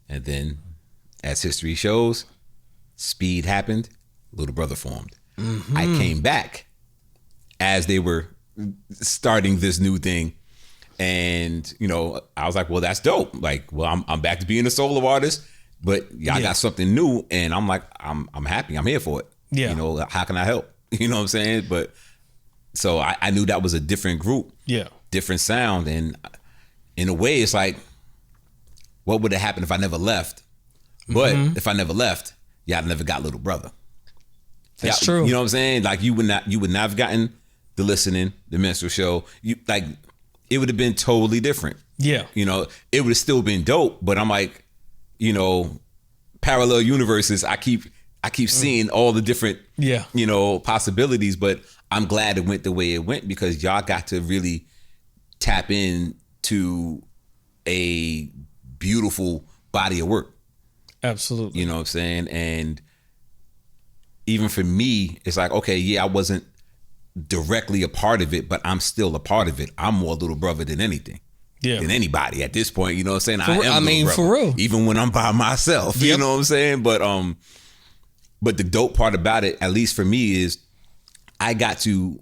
And then, as history shows, Speed happened, Little Brother formed. Mm-hmm. I came back as they were starting this new thing. And, I was like, well, that's dope. Like, well, I'm back to being a solo artist, but I got something new. And I'm like, I'm happy. I'm here for it. Yeah. How can I help? You know what I'm saying? But so I knew that was a different group. Yeah. Different sound. And in a way, it's like, what would have happened if I never left? But if I never left, y'all never got Little Brother. That's true. You know what I'm saying? Like you would not have gotten the listening, the minstrel show. It would have been totally different. Yeah. It would have still been dope, but I'm like, parallel universes. I keep seeing all the different possibilities, but I'm glad it went the way it went because y'all got to really tap into a beautiful body of work. Absolutely. You know what I'm saying? And even for me, it's like, okay, yeah, I wasn't directly a part of it, but I'm still a part of it. I'm more Little Brother than anything. Yeah. Than anybody at this point, you know what I'm saying? For real. Even when I'm by myself, you know what I'm saying? But the dope part about it, at least for me, is I got to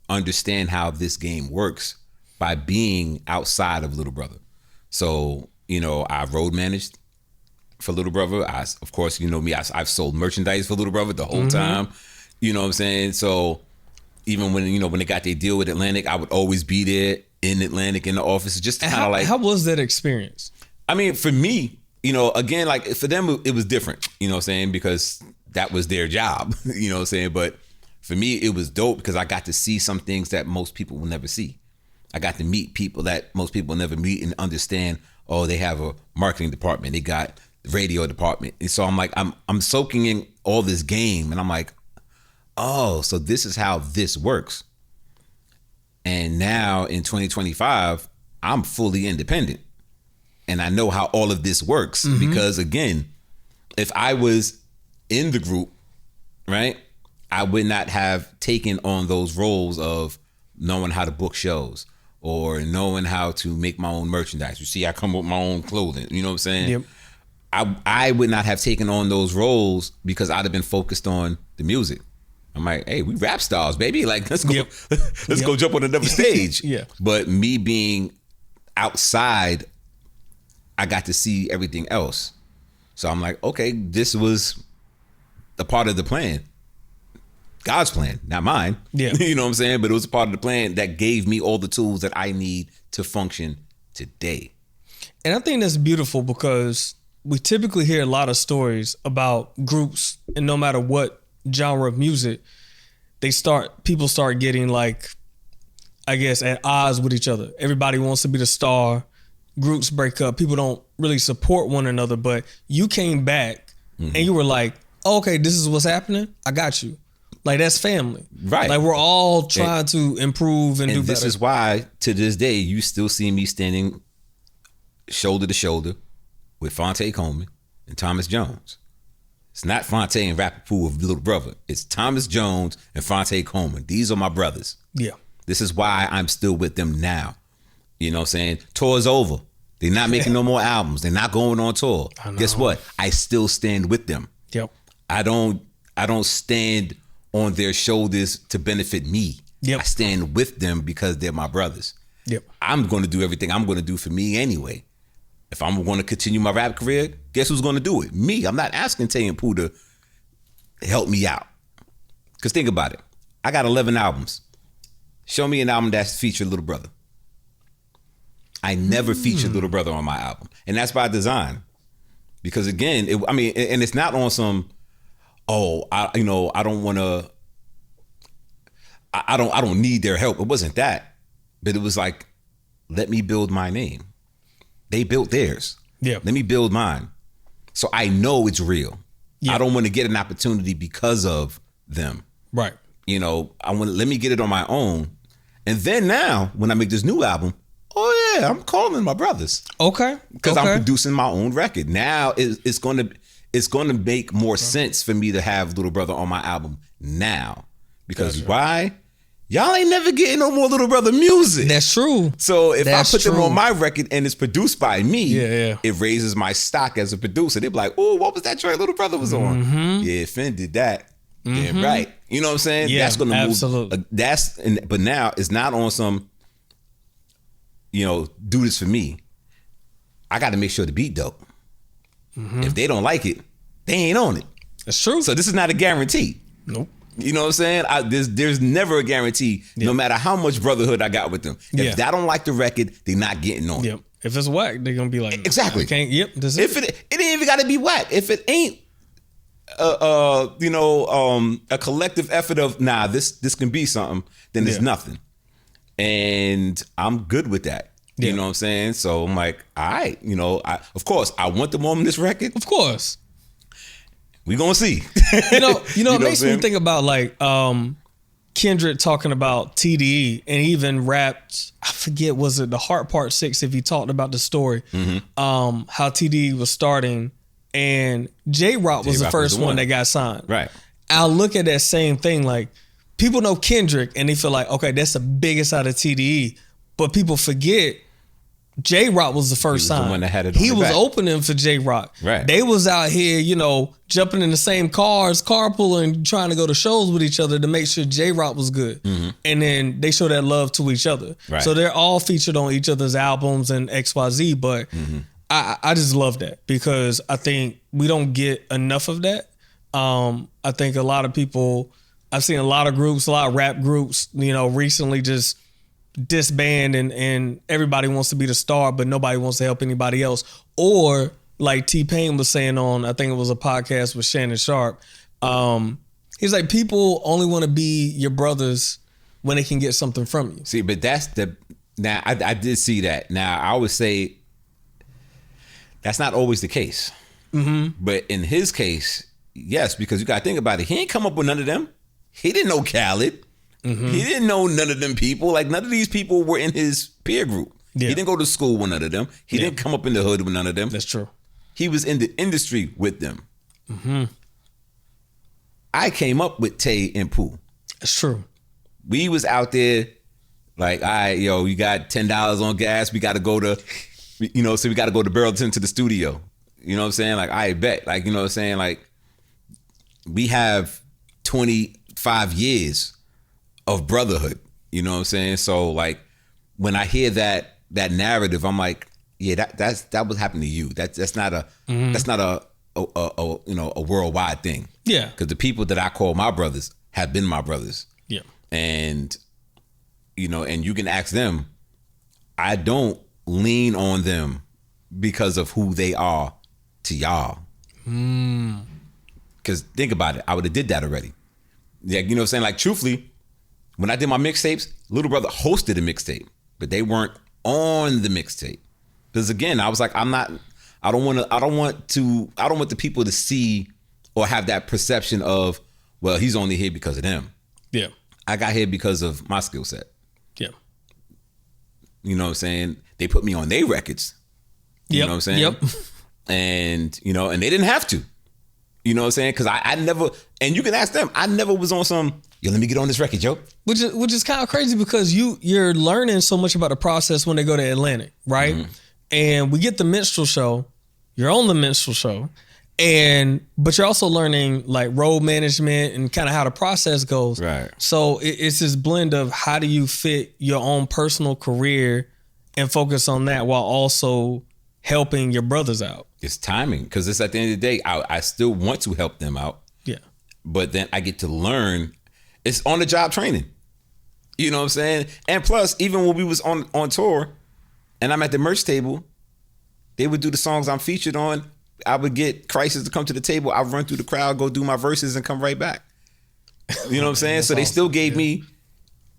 understand how this game works by being outside of Little Brother. So, I road managed for Little Brother. Of course, me, I've sold merchandise for Little Brother the whole time. You know what I'm saying? So even when they got their deal with Atlantic, I would always be there in Atlantic in the office. Just kind of like. How was that experience? I mean, for me, again, like for them, it was different, you know what I'm saying? Because that was their job, you know what I'm saying? But for me, it was dope because I got to see some things that most people will never see. I got to meet people that most people never meet and understand. Oh, they have a marketing department. They got the radio department. And so I'm like, I'm soaking in all this game, and I'm like, oh, so this is how this works. And now in 2025, I'm fully independent. And I know how all of this works because, again, if I was in the group, right, I would not have taken on those roles of knowing how to book shows or knowing how to make my own merchandise. You see, I come with my own clothing. You know what I'm saying? Yep. I would not have taken on those roles because I'd have been focused on the music. I'm like, hey, we rap stars, baby. Like, let's go, let's go jump on another stage. Yeah. But me being outside, I got to see everything else. So I'm like, okay, this was a part of the plan. God's plan, not mine. Yeah. You know what I'm saying? But it was a part of the plan that gave me all the tools that I need to function today. And I think that's beautiful because we typically hear a lot of stories about groups, and no matter what genre of music, people start getting like, I guess, at odds with each other. Everybody wants to be the star. Groups break up. People don't really support one another. But you came back and you were like, oh, okay, this is what's happening. I got you. Like, that's family. Right. Like, we're all trying to improve and do better. And this is why, to this day, you still see me standing shoulder to shoulder with Fonte Coleman and Thomas Jones. It's not Fonte and Rappaport of Little Brother. It's Thomas Jones and Fonte Coleman. These are my brothers. Yeah. This is why I'm still with them now. You know what I'm saying? Tour's over. They're not making no more albums. They're not going on tour. Guess what? I still stand with them. Yep. I don't stand on their shoulders to benefit me. Yep. I stand with them because they're my brothers. Yep. I'm going to do everything I'm going to do for me anyway. If I'm going to continue my rap career, guess who's going to do it? Me. I'm not asking Tay and Pooh to help me out. Because think about it. I got 11 albums. Show me an album that's featured Little Brother. I never featured Little Brother on my album. And that's by design. Because again, and it's not on some, I don't want to, I don't need their help. It wasn't that. But it was like, let me build my name. They built theirs. Yeah. Let me build mine. So I know it's real. Yeah. I don't want to get an opportunity because of them. Right. You know, let me get it on my own. And then now, when I make this new album, oh yeah, I'm calling my brothers. Okay. Because I'm producing my own record. Now it's gonna make more sense for me to have Little Brother on my album now. Because why? Y'all ain't never getting no more Little Brother music. That's true. So if I put them on my record and it's produced by me, it raises my stock as a producer. They be like, oh, what was that track Little Brother was on? Yeah, Finn did that. Yeah, right. You know what I'm saying? Yeah, that's gonna absolutely. Move. But now it's not on some, do this for me. I got to make sure the beat dope. If they don't like it, they ain't on it. That's true. So this is not a guarantee. Nope. You know what I'm saying? There's never a guarantee, no matter how much brotherhood I got with them. If I don't like the record, they're not getting on it. If it's whack, they're gonna be like, exactly. This if it ain't even got to be whack. If it ain't a collective effort of this can be something, then it's nothing. And I'm good with that. You know what I'm saying? So I'm like, all right, of course I want them on this record. Of course. We gonna see. It makes me think about like Kendrick talking about TDE, and he even rapped, I forget, was it the Heart Part 6, if he talked about the story, how TDE was starting, and J-Rock was the first one that got signed. Right. I'll look at that same thing, like people know Kendrick and they feel like, okay, that's the biggest out of TDE, but people forget J-Rock was the first sign. The one that had it on he was back. Opening for J-Rock. Right. They was out here, jumping in the same cars, carpooling, trying to go to shows with each other to make sure J-Rock was good. And then they show that love to each other. Right. So they're all featured on each other's albums and XYZ, but I just love that because I think we don't get enough of that. I think a lot of people, I've seen a lot of groups, a lot of rap groups, recently just disband and everybody wants to be the star, but nobody wants to help anybody else. Or like T-Pain was saying on, I think it was a podcast with Shannon Sharp. He's like, people only want to be your brothers when they can get something from you. See, but that's Now, I did see that. Now, I would say that's not always the case. But in his case, yes, because you got to think about it. He ain't come up with none of them. He didn't know Khaled. He didn't know none of them people. Like, none of these people were in his peer group. Yeah. He didn't go to school with none of them. He didn't come up in the hood with none of them. That's true. He was in the industry with them. I came up with Tay and Pooh. That's true. We was out there like, all right, yo, you got $10 on gas. We got to go to, so we got to go to Burlington to the studio. You know what I'm saying? Like, I bet. Like, you know what I'm saying? Like, we have 25 years of brotherhood. You know what I'm saying? So, like, when I hear that narrative, I'm like, yeah, that was happening to you. That's not a worldwide thing. Yeah. Because the people that I call my brothers have been my brothers. Yeah. And and you can ask them. I don't lean on them because of who they are to y'all. Because think about it, I would have did that already. Yeah, you know what I'm saying? Like, truthfully, when I did my mixtapes, Little Brother hosted a mixtape, but they weren't on the mixtape. Because again, I was like, I don't want the people to see or have that perception of, well, he's only here because of them. Yeah. I got here because of my skill set. Yeah. You know what I'm saying? They put me on their records. You know what I'm saying? Yep. And, and they didn't have to. You know what I'm saying? Because I never, and you can ask them, I never was on some, yo, let me get on this record, yo. Which is kind of crazy because you're learning so much about the process when they go to Atlantic, right? And we get the minstrel show. You're on the minstrel show. But you're also learning like road management and kind of how the process goes. Right. So it's this blend of how do you fit your own personal career and focus on that while also helping your brothers out. It's timing, because it's at the end of the day, I still want to help them out. Yeah. But then I get to learn. It's on the job training. You know what I'm saying? And plus, even when we was on tour and I'm at the merch table, they would do the songs I'm featured on. I would get Crisis to come to the table. I'd run through the crowd, go do my verses and come right back. You know what I'm saying? So they still gave me,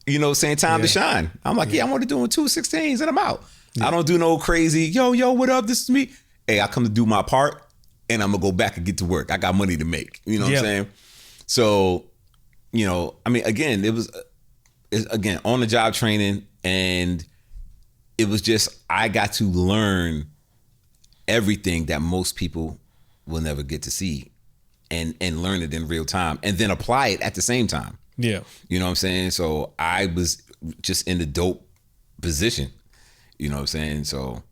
time to shine. I'm like, I'm only doing 2:16s and I'm out. I don't do no crazy, yo, what up? This is me. Hey, I come to do my part and I'm gonna go back and get to work. I got money to make. You know what I'm saying? So, again, it's on the job training, and it was just, I got to learn everything that most people will never get to see and learn it in real time and then apply it at the same time. Yeah. You know what I'm saying? So I was just in the dope position. You know what I'm saying? So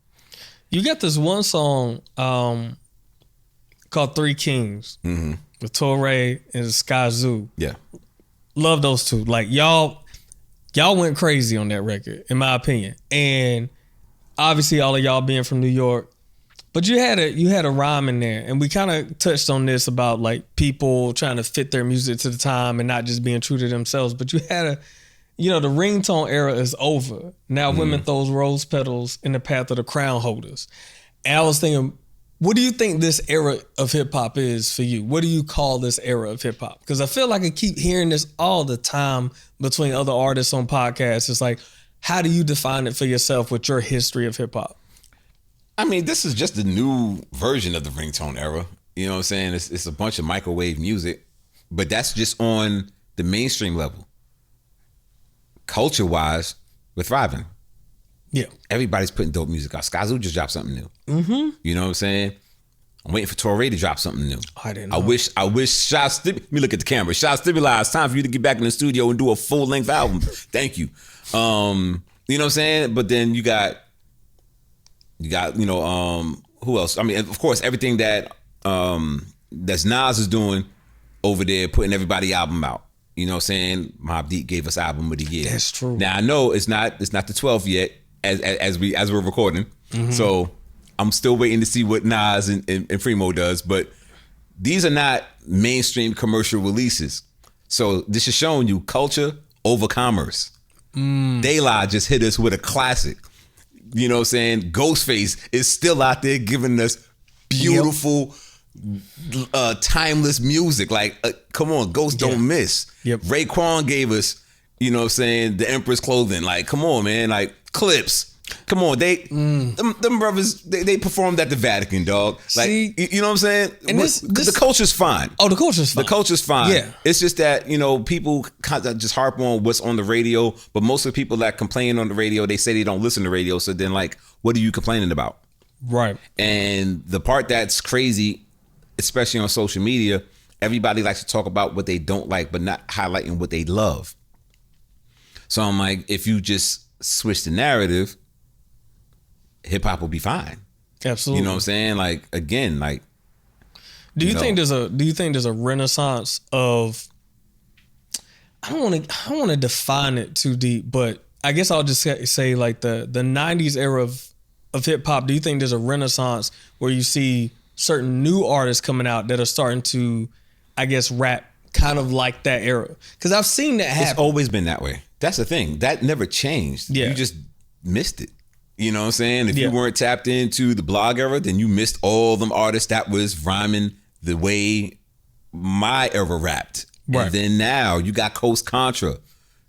you got this one song called Three Kings with Torre and Sky Zoo. Yeah. Love those two. Like y'all went crazy on that record, in my opinion. And obviously all of y'all being from New York, but you had a rhyme in there, and we kind of touched on this about like people trying to fit their music to the time and not just being true to themselves. But you had the ringtone era is over. Now women throws rose petals in the path of the crown holders. And I was thinking, what do you think this era of hip hop is for you? What do you call this era of hip hop? Because I feel like I keep hearing this all the time between other artists on podcasts. It's like, how do you define it for yourself with your history of hip hop? I mean, this is just the new version of the ringtone era. You know what I'm saying? It's a bunch of microwave music, but that's just on the mainstream level. Culture-wise, we're thriving. Yeah. Everybody's putting dope music out. Skyzoo just dropped something new. You know what I'm saying? I'm waiting for Torre to drop something new. I didn't know. I wish Shot let me look at the camera. Shot Stimuli, it's time for you to get back in the studio and do a full-length album. Thank you. You know what I'm saying? But then you got who else? I mean, of course, everything that's Nas is doing over there, putting everybody album out. You know what I'm saying? Mobb Deep gave us album of the year. That's true. Now I know it's not the 12th yet as we're recording. So I'm still waiting to see what Nas and Primo does, but these are not mainstream commercial releases. So this is showing you culture over commerce. De La just hit us with a classic. You know what I'm saying? Ghostface is still out there giving us beautiful, timeless music. Like, come on, Ghost don't miss. Yep. Raekwon gave us, you know what I'm saying, the Empress Clothing. Like, come on, man. Like, Clips. Come on, them brothers, they performed at the Vatican, dog. Like, See, you know what I'm saying? And the culture's fine. Oh, the culture's fine. The culture's fine. Yeah. It's just that, people kind of just harp on what's on the radio, but most of the people that complain on the radio, they say they don't listen to radio. So then, like, what are you complaining about? Right. And the part that's crazy, especially on social media, everybody likes to talk about what they don't like, but not highlighting what they love. So I'm like, if you just switch the narrative, hip hop will be fine. Absolutely. You know what I'm saying? Like, again, like, do you think there's a renaissance of, I don't want to define it too deep, but I guess I'll just say like the 90s era of hip hop. Do you think there's a renaissance where you see certain new artists coming out that are starting to, I guess, rap kind of like that era? Because I've seen that happen. It's always been that way. That's the thing. That never changed. Yeah. You just missed it. You know what I'm saying? If you weren't tapped into the blog era, then you missed all them artists that was rhyming the way my era rapped. Right. And then now you got Coast Contra.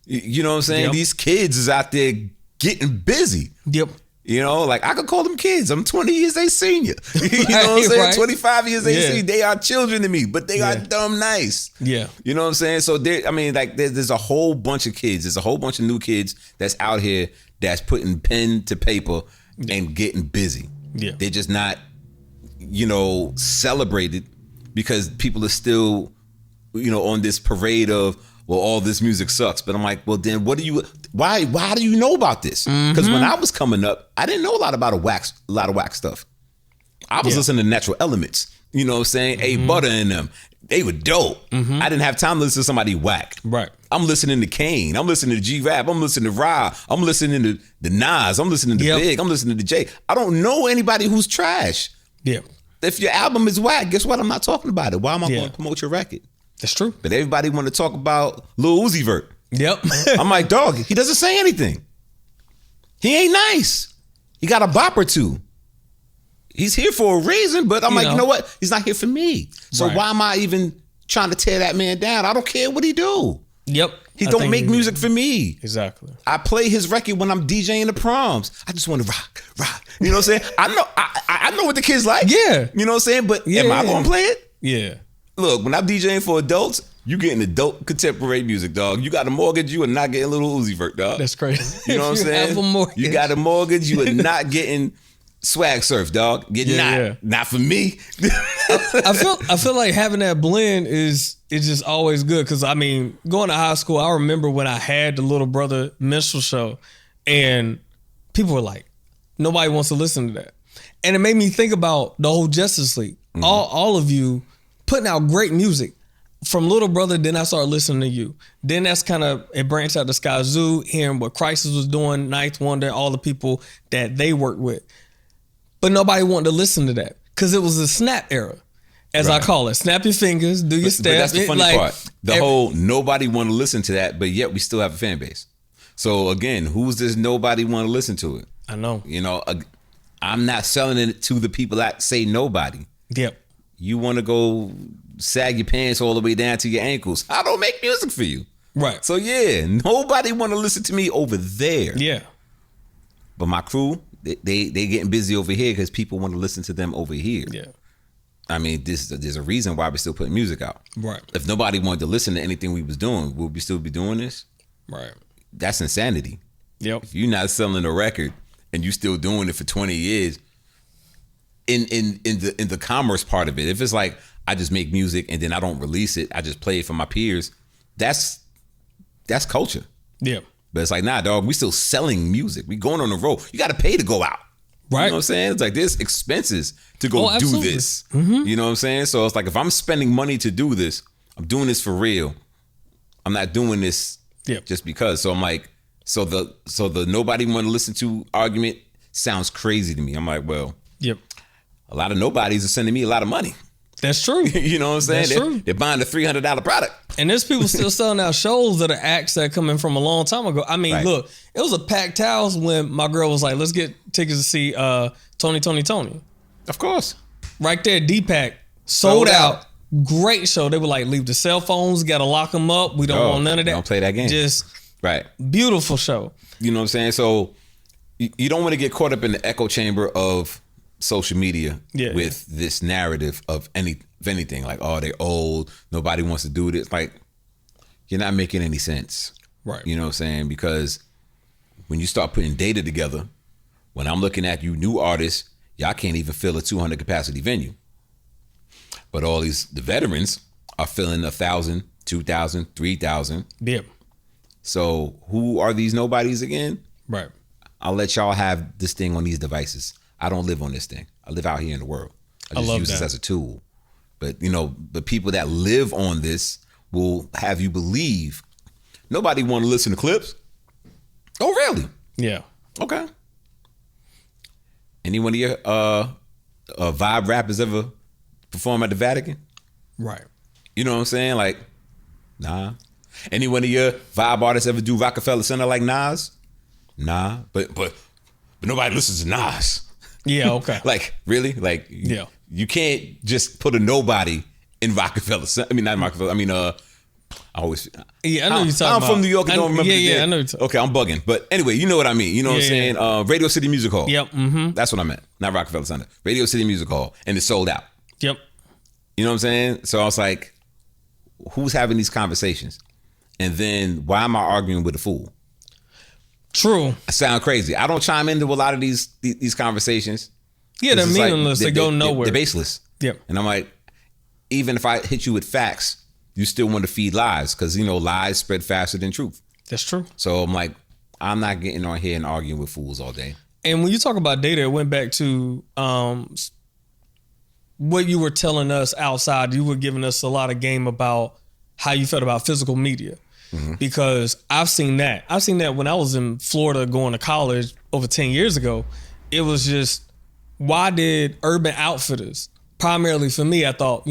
You know what I'm saying? Yep. These kids is out there getting busy. Yep. Like, I could call them kids. I'm 20 years they senior. You know what I'm saying? Right. 25 years they senior. They are children to me, but they are dumb nice. Yeah. You know what I'm saying? So there's a whole bunch of kids. There's a whole bunch of new kids that's out here that's putting pen to paper and getting busy. Yeah. They're just not, celebrated because people are still, on this parade of, well, all this music sucks. But I'm like, well, then why do you know about this? Because when I was coming up, I didn't know a lot of wax stuff. I was listening to Natural Elements, you know what I'm saying? A Butter in them. They were dope. I didn't have time to listen to somebody whack. Right. I'm listening to Kane. I'm listening to G-Rap. I'm listening to Ra. I'm listening to the Nas. I'm listening to Big. I'm listening to Jay. I don't know anybody who's trash. Yeah. If your album is whack, guess what? I'm not talking about it. Why am I going to promote your record? That's true. But everybody want to talk about Lil Uzi Vert. Yep. I'm like, dog, he doesn't say anything. He ain't nice. He got a bop or two. He's here for a reason, but I'm like, you know what? He's not here for me. So why am I even trying to tear that man down? I don't care what he do. Yep. He don't make music for me. Exactly. I play his record when I'm DJing the proms. I just want to rock. You know what I'm saying? I know what the kids like. Yeah. You know what I'm saying? But am I going to play it? Yeah. Look, when I'm DJing for adults, you getting adult contemporary music, dog. You got a mortgage, you are not getting Little Uzi Vert, dog. That's crazy. You know what I'm saying? Have a mortgage. You got a mortgage, you are not getting Swag Surf, dog. Not for me. I feel like having that blend is just always good. Cause I mean, going to high school, I remember when I had the Little Brother minstrel show and people were like, nobody wants to listen to that. And it made me think about the whole Justice League. All of you putting out great music. From Little Brother, then I started listening to you. Then that's kind of, it branched out to Sky Zoo, hearing what Crisis was doing, Ninth Wonder, all the people that they worked with. But nobody wanted to listen to that because it was the snap era, as I call it. Snap your fingers, do your steps. But that's the funny part. Whole nobody want to listen to that, but yet we still have a fan base. So again, who's this nobody want to listen to it? I know. I'm not selling it to the people that say nobody. Yep. You want to go sag your pants all the way down to your ankles. I don't make music for you. Right. So yeah, nobody want to listen to me over there. Yeah. But my crew, they getting busy over here because people want to listen to them over here. Yeah. I mean, there's a reason why we're still putting music out. Right. If nobody wanted to listen to anything we was doing, would we still be doing this? Right. That's insanity. Yep. If you're not selling a record and you still doing it for 20 years, in the commerce part of it, if it's like I just make music and then I don't release it, I just play it for my peers, that's culture. Yeah. But it's like, nah, dog, we still selling music. We going on the road. You got to pay to go out. Right. You know what I'm saying? It's like there's expenses to go do this. You know what I'm saying? So it's like if I'm spending money to do this, I'm doing this for real. I'm not doing this just because. So I'm like, so the nobody want to listen to argument sounds crazy to me. I'm like, well, a lot of nobodies are sending me a lot of money. That's true. You know what I'm saying? That's true. They're buying a $300 product. And there's people still selling out shows that are acts that come in from a long time ago. I mean, look, it was a packed house when my girl was like, let's get tickets to see Tony. Of course. Right there, D-Pack, sold out. Great show. They were like, leave the cell phones, got to lock them up. We don't want none of that. Don't play that game. Just beautiful show. You know what I'm saying? So you don't want to get caught up in the echo chamber of social media with this narrative of anything like, oh, they're old, nobody wants to do this. Like, you're not making any sense. Right. You know what I'm saying? Because when you start putting data together, when I'm looking at you new artists, y'all can't even fill a 200 capacity venue. But the veterans are filling 1,000, 2,000, 3,000. Yeah. So who are these nobodies again? Right. I'll let y'all have this thing on these devices. I don't live on this thing. I live out here in the world. I just use this as a tool. But, the people that live on this will have you believe nobody want to listen to clips. Oh, really? Yeah. Okay. Any one of your vibe rappers ever perform at the Vatican? Right. You know what I'm saying? Like, nah. Any one of your vibe artists ever do Rockefeller Center like Nas? Nah. But nobody listens to Nas. Yeah, okay. Like, really? Like, yeah. You can't just put a nobody in Rockefeller Center. I mean, not Rockefeller. I mean, I always. Yeah, I know you're talking about. I'm from New York and don't remember. Yeah, I know you're talking. Okay, I'm bugging. But anyway, you know what I mean. You know what I'm saying? Radio City Music Hall. Yep. Mm-hmm. That's what I meant. Not Rockefeller Center. Radio City Music Hall. And it's sold out. Yep. You know what I'm saying? So I was like, who's having these conversations? And then why am I arguing with a fool? True. I sound crazy. I don't chime into a lot of these conversations. Yeah, they're meaningless. They go nowhere. They're baseless. Yep. And I'm like, even if I hit you with facts, you still want to feed lies because, lies spread faster than truth. That's true. So I'm like, I'm not getting on here and arguing with fools all day. And when you talk about data, it went back to what you were telling us outside. You were giving us a lot of game about how you felt about physical media. Mm-hmm. Because I've seen that. I've seen that when I was in Florida going to college over 10 years ago. It was just, why did Urban Outfitters, primarily for me, I thought,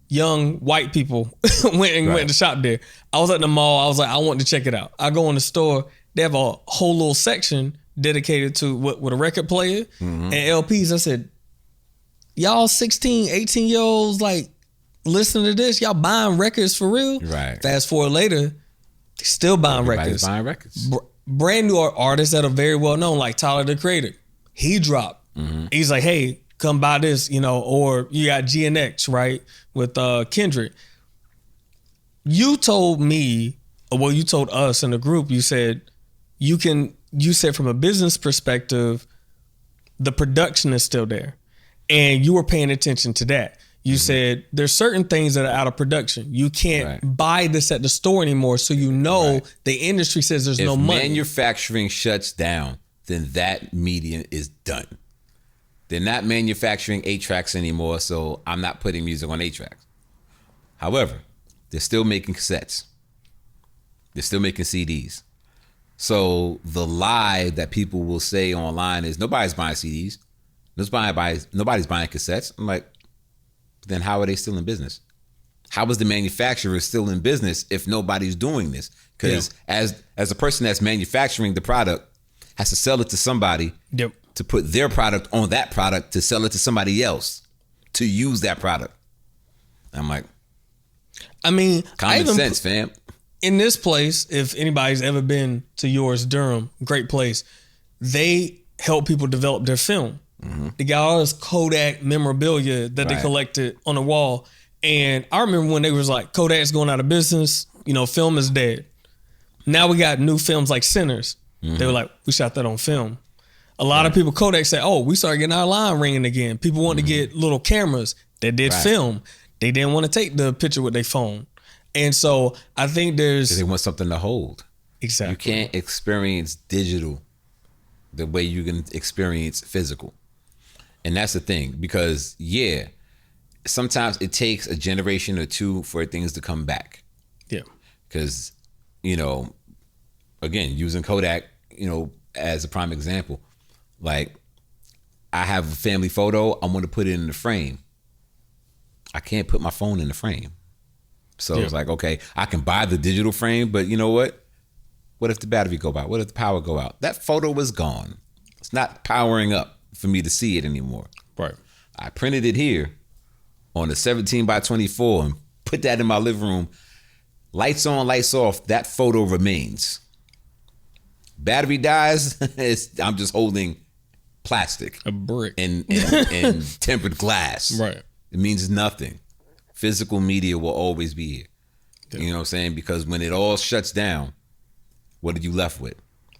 young white people went to shop there. I was at the mall. I was like, I want to check it out. I go in the store. They have a whole little section dedicated to with a record player and LPs. I said, y'all 16, 18-year-olds, like, listening to this? Y'all buying records for real? Right. Fast forward later, still buying records. Buying records. Brand new artists that are very well known, like Tyler, the Creator. He dropped. Mm-hmm. He's like, hey, come buy this, or you got GNX, right? With Kendrick. You told me, or you told us in the group, you said from a business perspective, the production is still there. And you were paying attention to that. You said there's certain things that are out of production. You can't buy this at the store anymore. So the industry says there's no money. If manufacturing shuts down, then that medium is done. They're not manufacturing 8-tracks anymore, so I'm not putting music on 8-tracks. However, they're still making cassettes. They're still making CDs. So the lie that people will say online is nobody's buying CDs. Nobody's buying cassettes. I'm like, then how are they still in business? How is the manufacturer still in business if nobody's doing this? Because as a person that's manufacturing the product has to sell it to somebody to put their product on that product to sell it to somebody else to use that product. I'm like, common sense, fam. In this place, if anybody's ever been to yours, Durham, great place, they help people develop their film. Mm-hmm. They got all this Kodak memorabilia that they collected on the wall. And I remember when they was like, Kodak's going out of business, film is dead. Now we got new films like Sinners. Mm-hmm. They were like, we shot that on film. A lot of people, Kodak said, we started getting our line ringing again. People want to get little cameras that did film. They didn't want to take the picture with their phone. And so I think they want something to hold. Exactly. You can't experience digital the way you can experience physical. And that's the thing, because sometimes it takes a generation or two for things to come back. Yeah. Because, again, using Kodak, as a prime example, like I have a family photo, I want to put it in the frame. I can't put my phone in the frame. So it's like, okay, I can buy the digital frame, but you know what? What if the battery go out? What if the power go out? That photo is gone. It's not powering up for me to see it anymore. Right. I printed it here on a 17x24 and put that in my living room. Lights on, lights off, that photo remains. Battery dies, I'm just holding plastic, a brick, and tempered glass. Right. It means nothing. Physical media will always be here. Yeah. You know what I'm saying? Because when it all shuts down, what are you left with?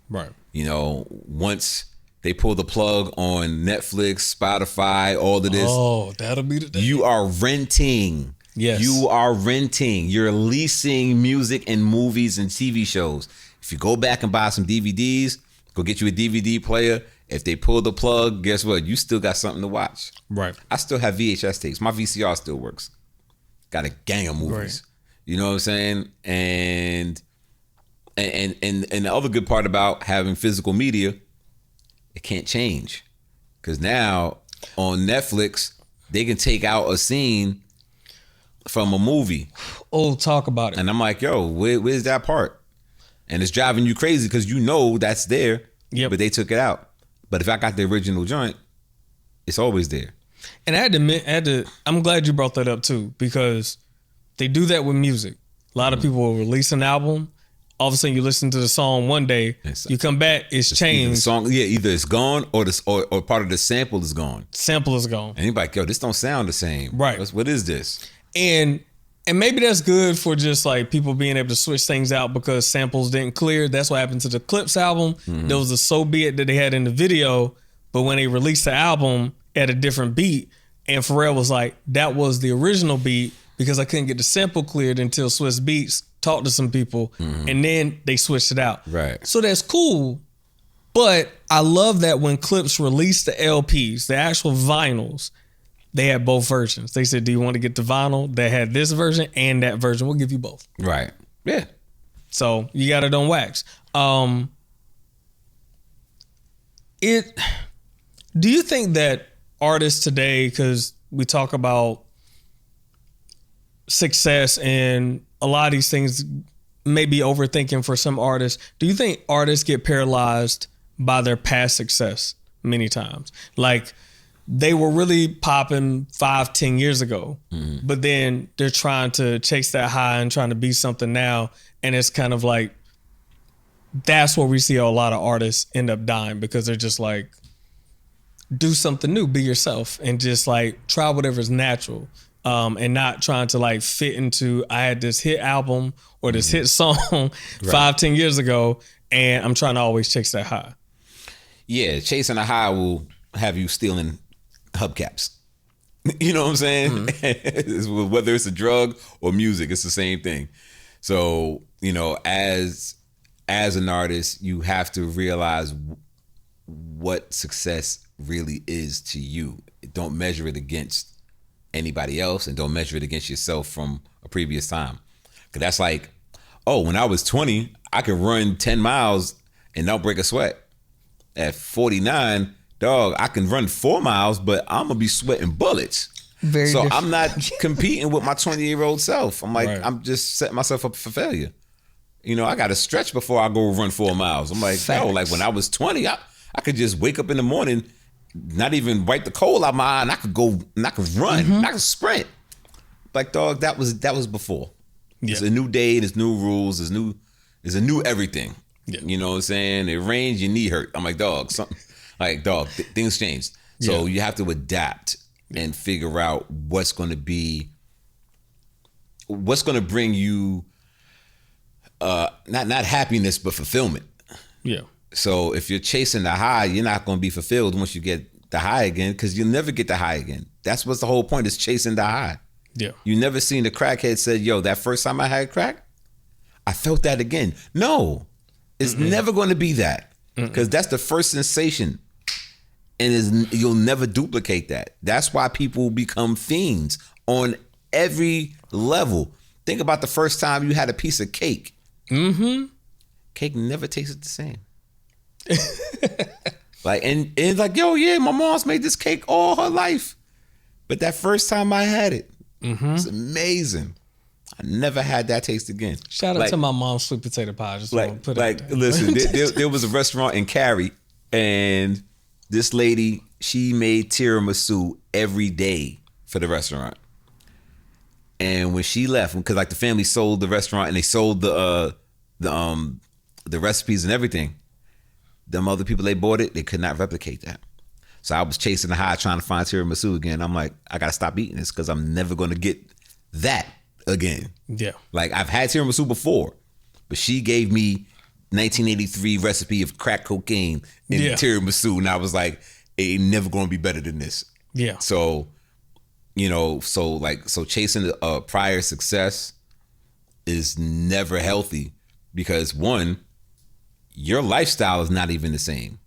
Right. You know, once they pull the plug on Netflix, Spotify, all of this. Oh, that'll be the day. You are renting. Yes. You are renting. You're leasing music and movies and TV shows. If you go back and buy some DVDs, go get you a DVD player. If they pull the plug, guess what? You still got something to watch. Right. I still have VHS tapes. My VCR still works. Got a gang of movies. Right. You know what I'm saying? And the other good part about having physical media, it can't change. Because now on Netflix, they can take out a scene from a movie. Oh, talk about it. And I'm like, yo, where's that part? And it's driving you crazy because you know that's there, but they took it out. But if I got the original joint, it's always there. And I had to I'm glad you brought that up too, because they do that with music. A lot of people will release an album. All of a sudden you listen to the song one day, you come back, it's changed. The song, either it's gone or part of the sample is gone. Sample is gone. And you're like, yo, this don't sound the same. Right. What is this? And maybe that's good for just like people being able to switch things out because samples didn't clear. That's what happened to the Clips album. There was a So Be It that they had in the video, but when they released the album at a different beat, and Pharrell was like, that was the original beat because I couldn't get the sample cleared until Swiss Beats talked to some people, and then they switched it out. Right. So that's cool, but I love that when Clips released the LPs, the actual vinyls, they had both versions. They said, do you want to get the vinyl that had this version and that version? We'll give you both. Right. Yeah. So you got it on wax. Do you think that artists today, because we talk about success and a lot of these things may be overthinking for some artists, do you think artists get paralyzed by their past success many times? Like, they were really popping 5-10 years ago, but then they're trying to chase that high and trying to be something now. And it's kind of like, that's where we see a lot of artists end up dying because they're just like, do something new, be yourself, and just like try whatever's natural, and not trying to like fit into, I had this hit album or this hit song 5-10 years ago, and I'm trying to always chase that high. Yeah, chasing a high will have you stealing hubcaps. You know what I'm saying? Whether it's a drug or music, it's the same thing. So, you know, as an artist, you have to realize what success really is to you. Don't measure it against anybody else, and don't measure it against yourself from a previous time. Because that's like, oh, when I was 20, I could run 10 miles and not break a sweat. At 49, dog, I can run 4 miles, but I'm gonna be sweating bullets. Very so different. I'm not competing with my 20-year-old self. I'm like, I'm just setting myself up for failure. You know, I got to stretch before I go run 4 miles. I'm like, yo, like when I was 20, I could just wake up in the morning, not even wipe the coal out my eye, and I could go and I could run, and I could sprint. Like, dog, that was before. Yeah. It's a new day, there's new rules, there's a new everything. Yeah. You know what I'm saying? It rains, your knee hurt. I'm like, dog, things changed. So you have to adapt and figure out what's going to bring you not happiness, but fulfillment. Yeah. So if you're chasing the high, you're not going to be fulfilled once you get the high again, because you'll never get the high again. That's what's the whole point, is chasing the high. Yeah. You never seen the crackhead said, yo, that first time I had crack, I felt that again. No, it's never going to be that, because that's the first sensation, and you'll never duplicate that. That's why people become fiends on every level. Think about the first time you had a piece of cake. Cake never tasted the same. Like, and it's like, yo, yeah, my mom's made this cake all her life, but that first time I had it, it's amazing. I never had that taste again. Shout out to my mom's sweet potato pie. Just want to put it out there. Listen, there was a restaurant in Cary, and this lady, she made tiramisu every day for the restaurant. And when she left, because like the family sold the restaurant and they sold the recipes and everything, them other people they bought it, they could not replicate that. So I was chasing the high trying to find tiramisu again. I'm like, I gotta stop eating this because I'm never gonna get that again. Yeah. Like I've had tiramisu before, but she gave me 1983 recipe of crack cocaine in tiramisu, and I was like, it ain't never gonna be better than this. Yeah. So, so chasing a prior success is never healthy because one, your lifestyle is not even the same.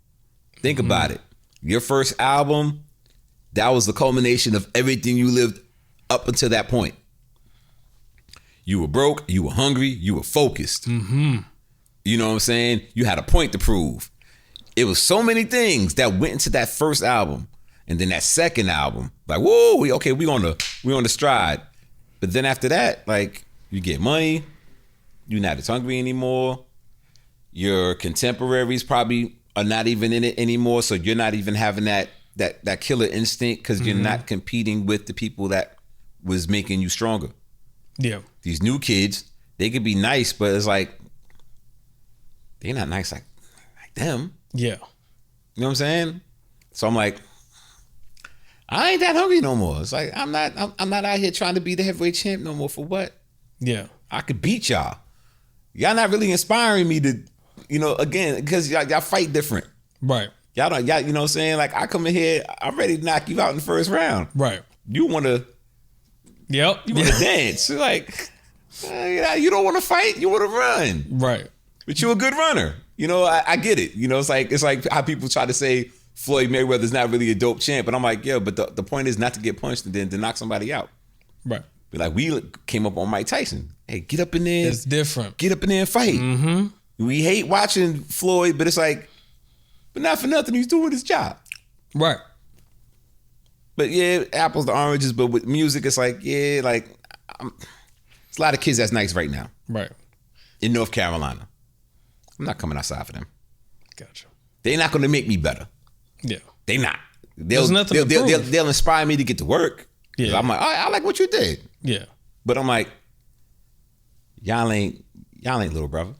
Think about it. Your first album, that was the culmination of everything you lived up until that point. You were broke, you were hungry, you were focused. Mm-hmm. You know what I'm saying? You had a point to prove. It was so many things that went into that first album. And then that second album, like, whoa, we on the stride. But then after that, like, you get money, you're not as hungry anymore. Your contemporaries probably are not even in it anymore, so you're not even having that killer instinct because you're not competing with the people that was making you stronger. Yeah. These new kids, they could be nice, but it's like they're not nice like them. Yeah. You know what I'm saying? So I'm like, I ain't that hungry no more. It's like I'm not out here trying to be the heavyweight champ no more. For what? Yeah. I could beat y'all. Y'all not really inspiring me to, again, because y'all fight different. Right. Y'all don't, you know what I'm saying? Like, I come in here, I'm ready to knock you out in the first round. Right. You want to, Yep. You want to dance. Like, you don't want to fight, you want to run. Right. But you're a good runner. I get it. It's like how people try to say Floyd Mayweather's not really a dope champ. But I'm like, yeah, but the point is not to get punched and then to knock somebody out. Right. But like, we came up on Mike Tyson. Hey, get up in there. It's different. Get up in there and fight. Mm-hmm. We hate watching Floyd, but it's like, but not for nothing, he's doing his job. Right. But yeah, apples to oranges, but with music, it's like, yeah, like, it's a lot of kids that's nice right now. Right. In North Carolina. I'm not coming outside for them. Gotcha. They're not going to make me better. Yeah. They not. They'll inspire me to get to work. Yeah. I'm like, I like what you did. Yeah. But I'm like, y'all ain't little brother.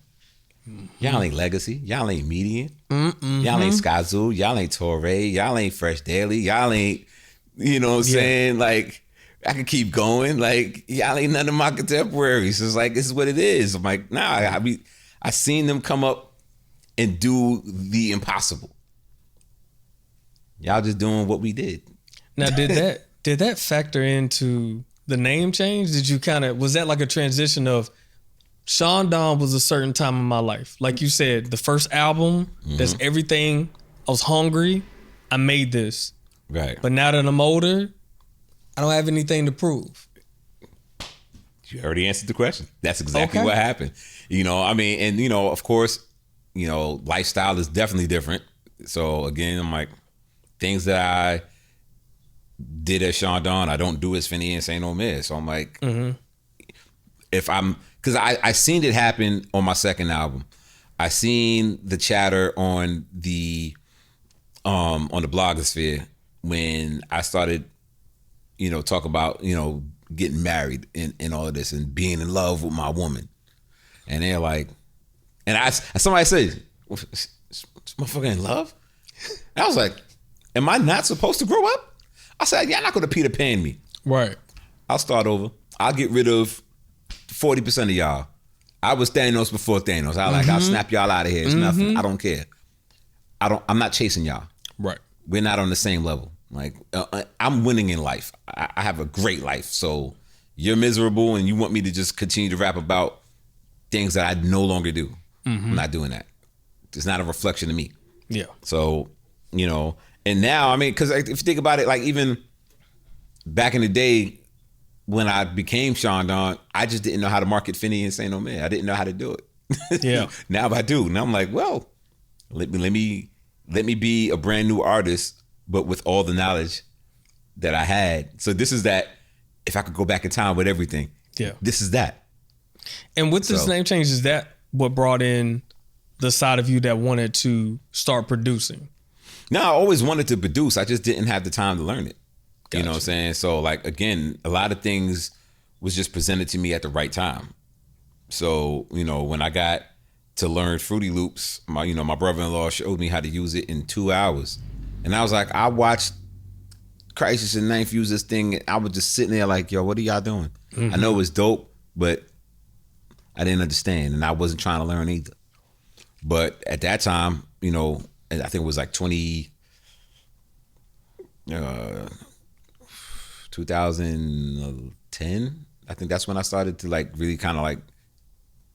Mm-hmm. Y'all ain't Legacy. Y'all ain't Median. Mm-hmm. Y'all ain't Skyzoo. Y'all ain't Torre. Y'all ain't Fresh Daily. Y'all ain't, you know what I'm saying? Like, I can keep going. Like, y'all ain't none of my contemporaries. It's like, this is what it is. I'm like, nah, I seen them come up and do the impossible. Y'all just doing what we did. Now, did that factor into the name change? Was that like a transition of Sean Don was a certain time in my life? Like you said, the first album, that's everything. I was hungry. I made this. Right. But now that I'm older, I don't have anything to prove. You already answered the question. That's exactly what happened. And of course, lifestyle is definitely different. So again, I'm like, things that I did as Sean Don, I don't do as Finian St. Omer. So I'm like, because I seen it happen on my second album. I seen the chatter on the blogosphere when I started, talk about, getting married and all of this and being in love with my woman. And they're like, somebody said, this motherfucker in love? And I was like, am I not supposed to grow up? I said, y'all not gonna Peter Pan me. Right. I'll start over. I'll get rid of 40% of y'all. I was Thanos before Thanos. I'll snap y'all out of here. It's nothing. I don't care. I'm not chasing y'all. Right. We're not on the same level. Like, I'm winning in life. I have a great life. So you're miserable and you want me to just continue to rap about things that I no longer do. I'm not doing that. It's not a reflection of me. Yeah. So, and now, because if you think about it, like even back in the day when I became Sean Don, I just didn't know how to market Finian St. Omer. I didn't know how to do it. Yeah. Now I do. Now I'm like, well, let me be a brand new artist, but with all the knowledge that I had. So this is that, if I could go back in time with everything, this is that. And with this name change, is that what brought in the side of you that wanted to start producing? No, I always wanted to produce. I just didn't have the time to learn it. Gotcha. You know what I'm saying? So like, again, a lot of things was just presented to me at the right time. So, when I got to learn Fruity Loops. My brother-in-law showed me how to use it in 2 hours. And I was like, I watched Crisis in Ninth use this thing. And I was just sitting there like, yo, what are y'all doing? I know it's dope, but I didn't understand. And I wasn't trying to learn either. But at that time, I think it was like 2010. I think that's when I started to like really kind of like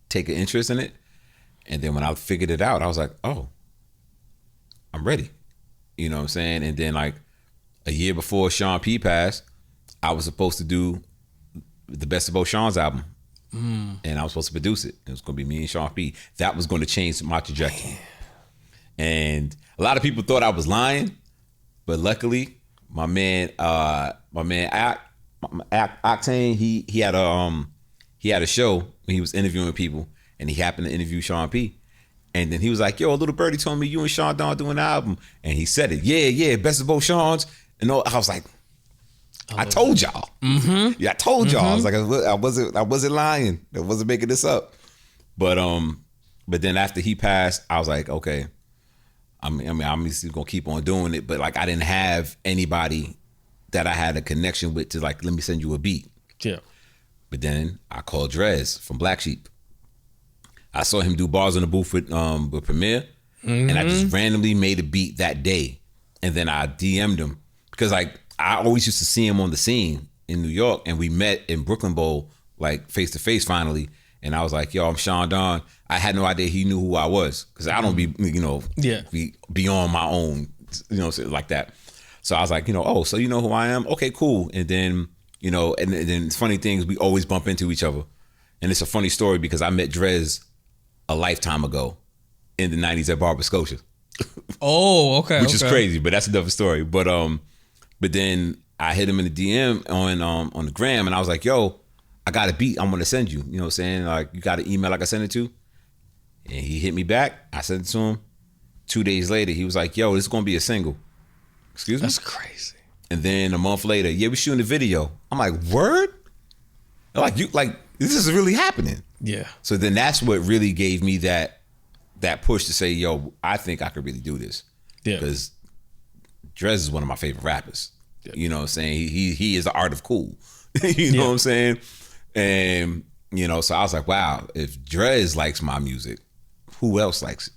take an interest in it. And then when I figured it out, I was like, oh, I'm ready. You know what I'm saying? And then like a year before Sean P passed, I was supposed to do the Best of Both Sean's album. And I was supposed to produce it. It was going to be me and Sean P. That was going to change my trajectory. Man. And a lot of people thought I was lying, but luckily, my man Octane, he had a show when he was interviewing people, and he happened to interview Sean P. And then he was like, "Yo, a little birdie told me you and Sean Don doing an album," and he said it. Yeah, Best of Both Sean's. And I was like, I told y'all. Yeah, I told y'all. I was like, I wasn't lying. I wasn't making this up. But then after he passed, I was like, okay. I'm still gonna keep on doing it. But like, I didn't have anybody that I had a connection with to like, let me send you a beat. Yeah. But then I called Drez from Black Sheep. I saw him do bars on the booth with Premier, and I just randomly made a beat that day. And then I DM'd him because like, I always used to see him on the scene in New York, and we met in Brooklyn Bowl, like face to face finally. And I was like, yo, I'm Sean Don. I had no idea he knew who I was because I don't be beyond my own, like that. So I was like, oh, so you know who I am? Okay, cool. And then, and then funny things, we always bump into each other. And it's a funny story because I met Drez a lifetime ago in the 90s at Barber Scotia. Oh, okay. Which is crazy, but that's another story. But then I hit him in the DM on the gram, and I was like, yo, I got a beat I'm going to send you. You know what I'm saying? Like, you got an email I can send it to? And he hit me back. I sent it to him. 2 days later, he was like, yo, this is going to be a single. Excuse me? That's crazy. And then a month later, yeah, we're shooting a video. I'm like, word? This is really happening. Yeah. So then that's what really gave me that push to say, yo, I think I could really do this. Yeah. Because Drez is one of my favorite rappers. Yep. You know what I'm saying? He is the art of cool. You know what I'm saying? And, so I was like, wow, if Drez likes my music, who else likes it?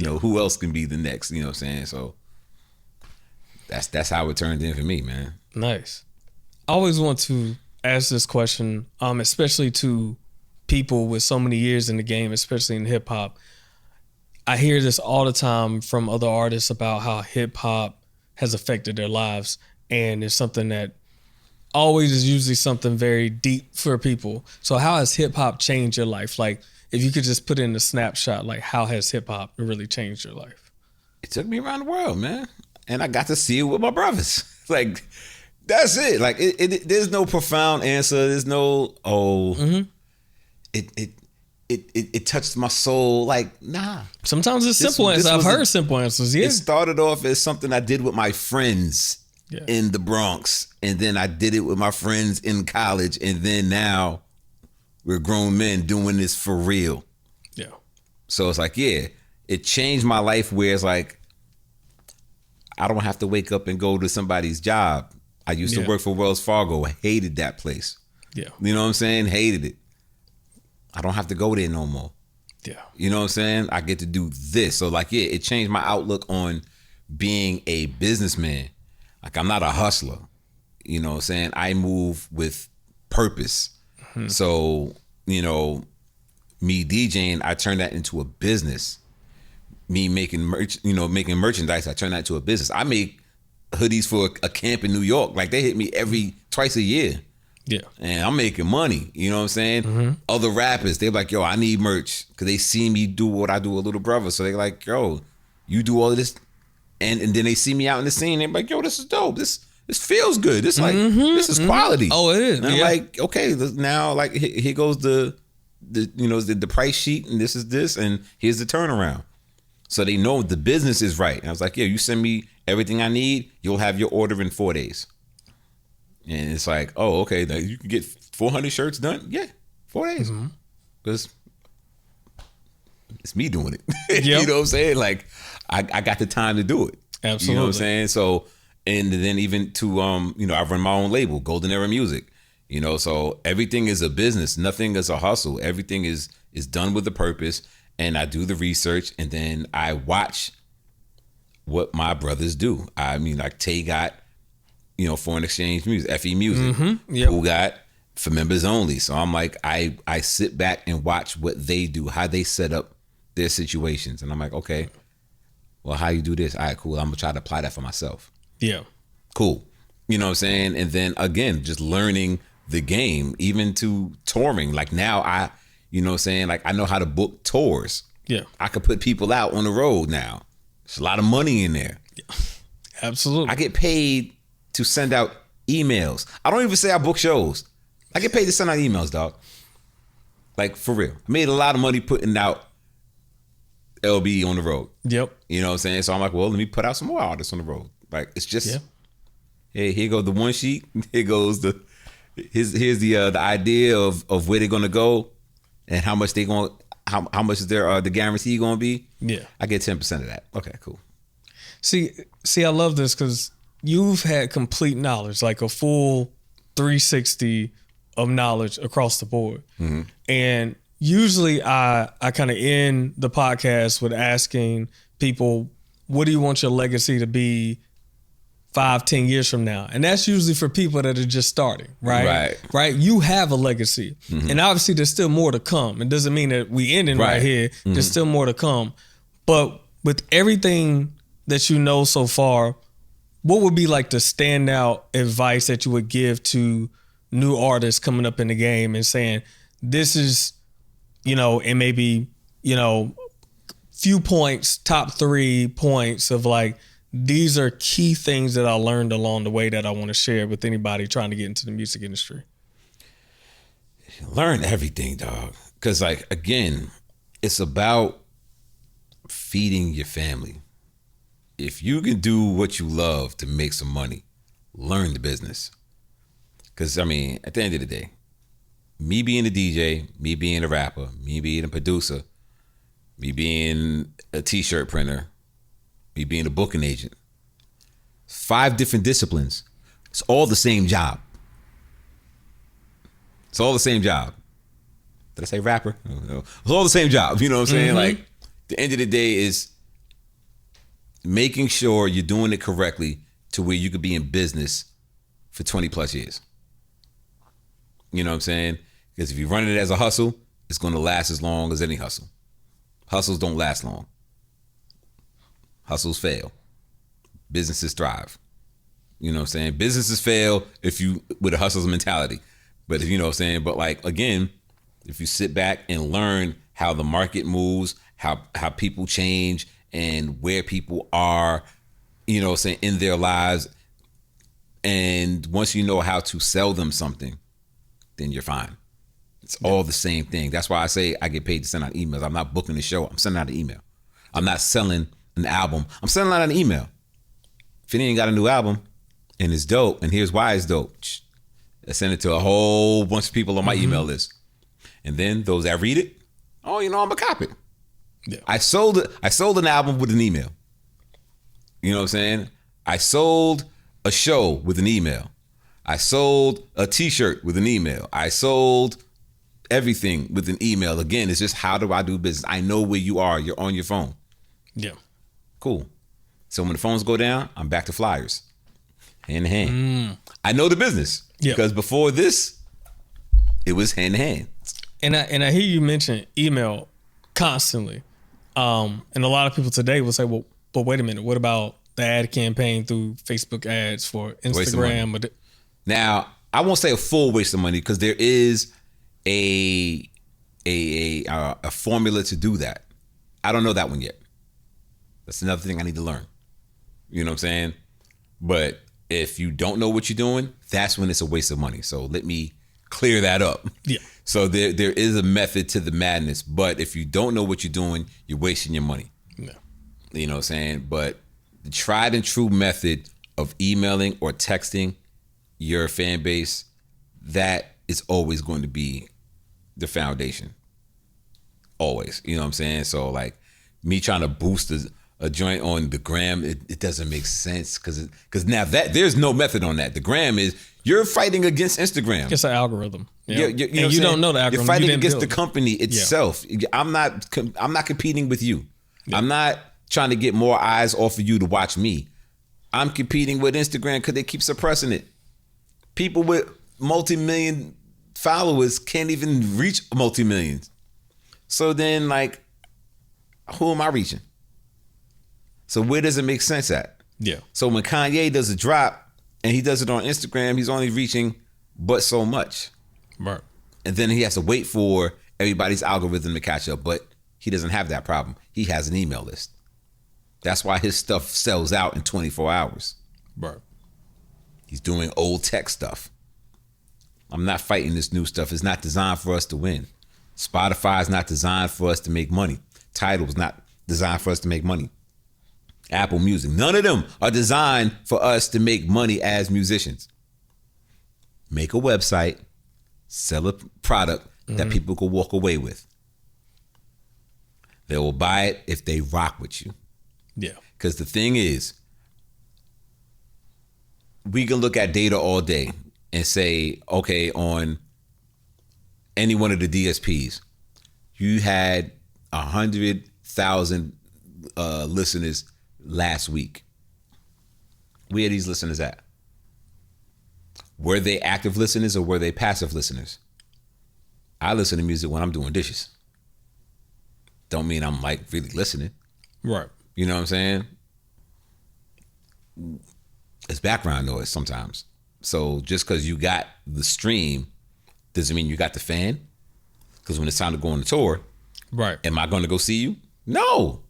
Who else can be the next? You know what I'm saying? So that's how it turned in for me, man. Nice. I always want to ask this question, especially to people with so many years in the game, especially in hip hop. I hear this all the time from other artists about how hip hop has affected their lives, and it's something that always is usually something very deep for people. So how has hip hop changed your life? Like, if you could just put in a snapshot, like, how has hip hop really changed your life? It took me around the world, man, and I got to see it with my brothers. Like, that's it. Like, there's no profound answer. There's no It touched my soul. Like, nah. Sometimes it's simple answers. I've heard simple answers. Yeah. It started off as something I did with my friends in the Bronx, and then I did it with my friends in college, and then now we're grown men doing this for real. Yeah. So it's like, yeah, it changed my life where it's like, I don't have to wake up and go to somebody's job. I used to work for Wells Fargo. I hated that place. Yeah. You know what I'm saying? Hated it. I don't have to go there no more. Yeah. You know what I'm saying? I get to do this. So like, yeah, it changed my outlook on being a businessman. Like, I'm not a hustler. You know what I'm saying? I move with purpose. Mm-hmm. So, me DJing, I turned that into a business. Me making making merchandise, I turned that into a business. I make hoodies for a camp in New York. Like, they hit me twice a year. Yeah. And I'm making money. You know what I'm saying? Mm-hmm. Other rappers, they're like, yo, I need merch. Because they see me do what I do with Little Brother. So they're like, yo, you do all of this. And then they see me out in the scene. They're like, yo, this is dope. This feels good. This this is quality. Oh, it is. And I'm like, okay, now like here goes the price sheet, and this is this, and here's the turnaround. So they know the business is right. And I was like, yeah, you send me everything I need, you'll have your order in 4 days. And it's like, oh, okay, you can get 400 shirts done? Yeah, 4 days. Because it's me doing it. Yep. You know what I'm saying? Like I got the time to do it. Absolutely. You know what I'm saying? So, and then even to, I run my own label, Golden Era Music, so everything is a business. Nothing is a hustle. Everything is done with a purpose. And I do the research, and then I watch what my brothers do. I mean, like Tay got, foreign exchange music, FE music. Yep. Who got for members only. So I'm like, I sit back and watch what they do, how they set up their situations. And I'm like, okay, well, how you do this? All right, cool. I'm gonna try to apply that for myself. Yeah. Cool. You know what I'm saying? And then again, just learning the game, even to touring. Like now I, like I know how to book tours. Yeah. I could put people out on the road now. There's a lot of money in there. Yeah. Absolutely. I get paid to send out emails. I don't even say I book shows. I get paid to send out emails, dog. Like for real. I made a lot of money putting out LB on the road. Yep. You know what I'm saying? So I'm like, well, let me put out some more artists on the road. Like it's just, hey, here goes the one sheet. Here goes here's the idea of where they're gonna go and how much how much is their the guarantee gonna be. Yeah. I get 10% of that. Okay, cool. See, I love this because you've had complete knowledge, like a full 360 of knowledge across the board. Mm-hmm. And usually I kind of end the podcast with asking people, what do you want your legacy to be 5-10 years from now? And that's usually for people that are just starting, right? Right. You have a legacy. Mm-hmm. And obviously there's still more to come. It doesn't mean that we ending right here. Mm-hmm. There's still more to come. But with everything that you know so far, what would be like the standout advice that you would give to new artists coming up in the game and saying, this is, and maybe, few points, top 3 points of like, these are key things that I learned along the way that I want to share with anybody trying to get into the music industry? Learn everything, dog. Because like, again, it's about feeding your family. If you can do what you love to make some money, learn the business. Because, I mean, at the end of the day, me being a DJ, me being a rapper, me being a producer, me being a t-shirt printer, me being a booking agent, 5 different disciplines. It's all the same job. It's all the same job. Did I say rapper? No. It's all the same job. You know what I'm saying? Mm-hmm. Like, the end of the day is making sure you're doing it correctly to where you could be in business for 20 plus years. You know what I'm saying? Because if you run it as a hustle, it's going to last as long as any hustle. Hustles don't last long. Hustles fail. Businesses thrive. You know what I'm saying? Businesses fail if you with a hustler's mentality. But if you know what I'm saying, but like again, if you sit back and learn how the market moves, how people change and where people are, you know what I'm saying, in their lives, and once you know how to sell them something, then you're fine. It's all the same thing. That's why I say I get paid to send out emails. I'm not booking the show. I'm sending out an email. I'm not selling an album. I'm sending out an email. Finian got a new album and it's dope, and here's why it's dope. I send it to a whole bunch of people on my email list. And then those that read it, oh, I'm a copy. Yeah. I sold an album with an email. You know what I'm saying? I sold a show with an email. I sold a t-shirt with an email. I sold everything with an email. Again, it's just how do I do business? I know where you are. You're on your phone. Yeah. Cool. So when the phones go down, I'm back to flyers. Hand in hand. I know the business. Yeah. Because before this, it was hand in hand. And I hear you mention email constantly. And a lot of people today will say, well, but wait a minute, what about the ad campaign through Facebook ads for Instagram? Now, I won't say a full waste of money because there is a formula to do that. I don't know that one yet. That's another thing I need to learn. You know what I'm saying? But if you don't know what you're doing, that's when it's a waste of money. So let me clear that up. Yeah. So there is a method to the madness, but if you don't know what you're doing, you're wasting your money. Yeah. You know what I'm saying? But the tried and true method of emailing or texting your fan base, that is always going to be the foundation. always. You know what I'm saying? So like me trying to boost a joint on the gram, it doesn't make sense because now that there's no method on that. The gram is you're fighting against Instagram. It's an algorithm. Yeah. You don't know the algorithm. You're fighting against the company itself. Yeah. I'm not competing with you. Yeah. I'm not trying to get more eyes off of you to watch me. I'm competing with Instagram because they keep suppressing it. People with multi-million followers can't even reach multi-millions. So then, like, who am I reaching? So where does it make sense at? Yeah. So when Kanye does a drop and he does it on Instagram, he's only reaching but so much. Right. And then he has to wait for everybody's algorithm to catch up. But he doesn't have that problem. He has an email list. That's why his stuff sells out in 24 hours. Right. He's doing old tech stuff. I'm not fighting this new stuff. It's not designed for us to win. Spotify is not designed for us to make money. Tidal is not designed for us to make money. Apple Music. None of them are designed for us to make money as musicians. Make a website, sell a product that people can walk away with. They will buy it if they rock with you. Yeah. Because the thing is, we can look at data all day and say, okay, on any one of the DSPs, you had 100,000 listeners last week. Where are these listeners at? Were they active listeners or were they passive listeners? I listen to music when I'm doing dishes. Don't mean I'm like really listening. Right. You know what I'm saying? It's background noise sometimes. So just because you got the stream doesn't mean you got the fan. Because when it's time to go on the tour, right? Am I going to go see you? No.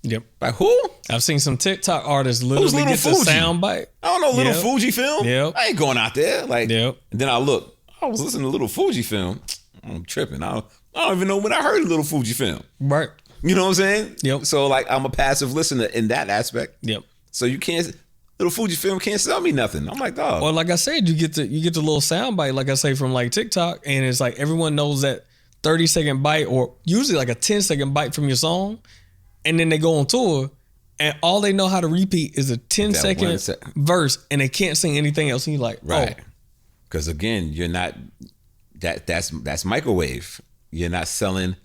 Yep. Like who? I've seen some TikTok artists literally get the sound bite. I don't know Little Fuji film. Yep. I ain't going out there. Like, yep. And then I look. I was listening to Little Fuji film. I'm tripping. I don't even know when I heard Little Fuji film. Right. You know what I'm saying? Yep. So like I'm a passive listener in that aspect. Yep. So you can't. Little Fuji film can't sell me nothing. I'm like, dog. Well, like I said, you get the little sound bite, like I say, from like TikTok, and it's like everyone knows that 30-second bite or usually like a 10-second bite from your song, and then they go on tour, and all they know how to repeat is a 10-second verse, and they can't sing anything else. And you're like, right? Because again, you're not that's microwave. You're not selling,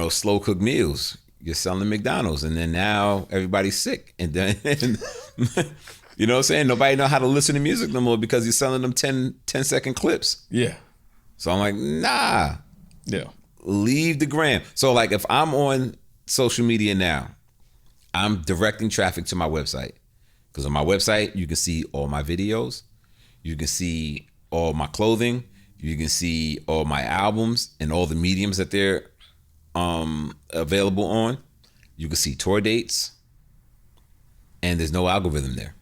slow cooked meals. You're selling McDonald's, and then now everybody's sick, and then you know what I'm saying? Nobody know how to listen to music no more because you're selling them 10-second clips. Yeah. So I'm like, nah. Yeah. Leave the gram. So like if I'm on social media now, I'm directing traffic to my website. Because on my website, you can see all my videos. You can see all my clothing. You can see all my albums and all the mediums that they're available on. You can see tour dates. And there's no algorithm there.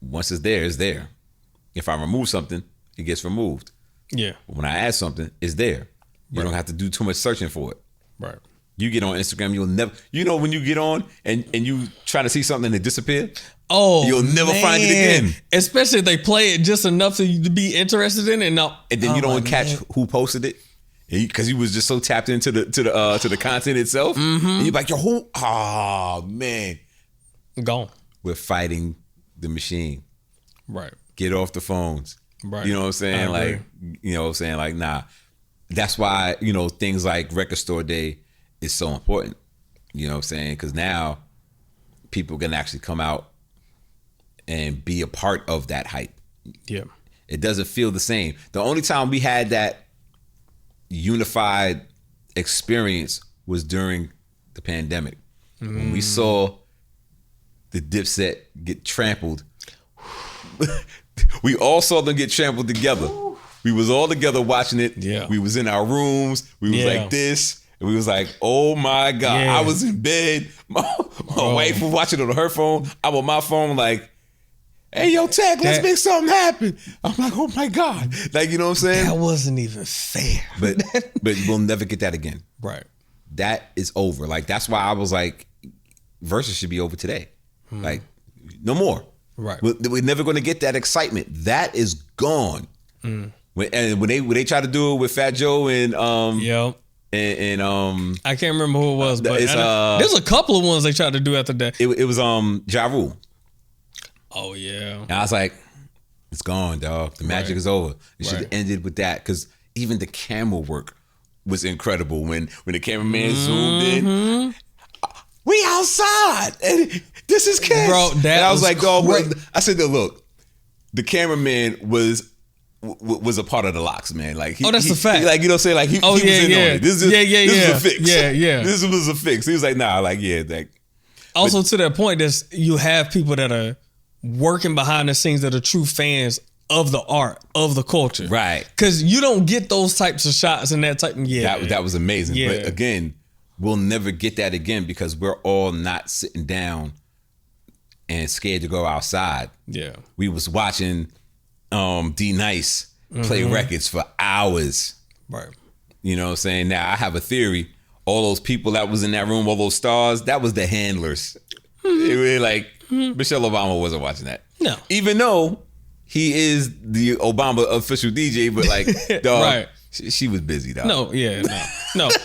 Once it's there, it's there. If I remove something, it gets removed. Yeah. When I add something, it's there. You don't have to do too much searching for it. Right. You get on Instagram, you'll never, when you get on and you try to see something and it disappear, you'll never find it again. Especially if they play it just enough for you to be interested in it. And then you don't catch who posted it because you was just so tapped into the content itself. Mm-hmm. And you're like, yo, who? Oh man, gone. We're fighting the machine. Right. Get off the phones. Right. You know what I'm saying? Like, nah. That's why, things like Record Store Day is so important. You know what I'm saying? Because now people can actually come out and be a part of that hype. Yeah. It doesn't feel the same. The only time we had that unified experience was during the pandemic. When we saw the Dipset get trampled. We all saw them get trampled together. We was all together watching it. Yeah. We was in our rooms. We was like this. And we was like, oh my God. Yeah. I was in bed. My wife was watching it on her phone. I'm on my phone like, hey, yo, Tech, let's make something happen. I'm like, oh my God. Like, you know what I'm saying? That wasn't even fair. But we'll never get that again. Right. That is over. Like, that's why I was like, Versus should be over today. Like, no more. Right. We're never going to get that excitement. That is gone. When they try to do it with Fat Joe and And I can't remember who it was, but it's, there's a couple of ones they tried to do after that. it was Ja Rule. Oh yeah. And I was like, it's gone, dog. The magic is over. It should have ended with that, because even the camera work was incredible when the cameraman zoomed in. We outside, and this is Kiss. Bro, that and I was like, dog. great. I said, look, the cameraman was a part of the locks, man. Like, that's a fact. Like, you know what I'm saying? Like, he was in on it. This is a fix. Yeah. This was a fix. He was like, nah, like, yeah. Like, also, to that point, you have people that are working behind the scenes that are true fans of the art, of the culture. Right. Because you don't get those types of shots and that type. That was amazing. Yeah. But again, we'll never get that again, because we're all not sitting down and scared to go outside. Yeah. We was watching D Nice play records for hours. Right. You know what I'm saying? Now, I have a theory. All those people that was in that room, all those stars, that was the handlers. It really, like, Michelle Obama wasn't watching that. No. Even though he is the Obama official DJ, but like, dog, Right. she was busy, dog. No.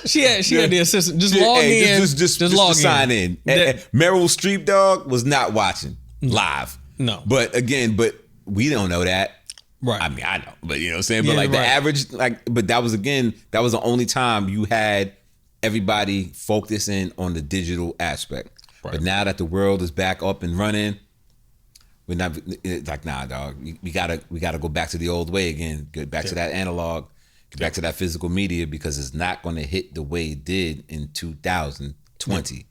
She had the assistant. Just log in. Just log sign in. Meryl Streep, dog, was not watching live. No. But we don't know that. Right. I mean, I know, but you know what I'm saying? But Yeah, like the right. average, but that was the only time you had everybody focusing on the digital aspect. Right. But now that the world is back up and running, we're not, it's like, nah, dog, we gotta go back to the old way again. Get back to that analog, get back to that physical media, because it's not going to hit the way it did in 2020.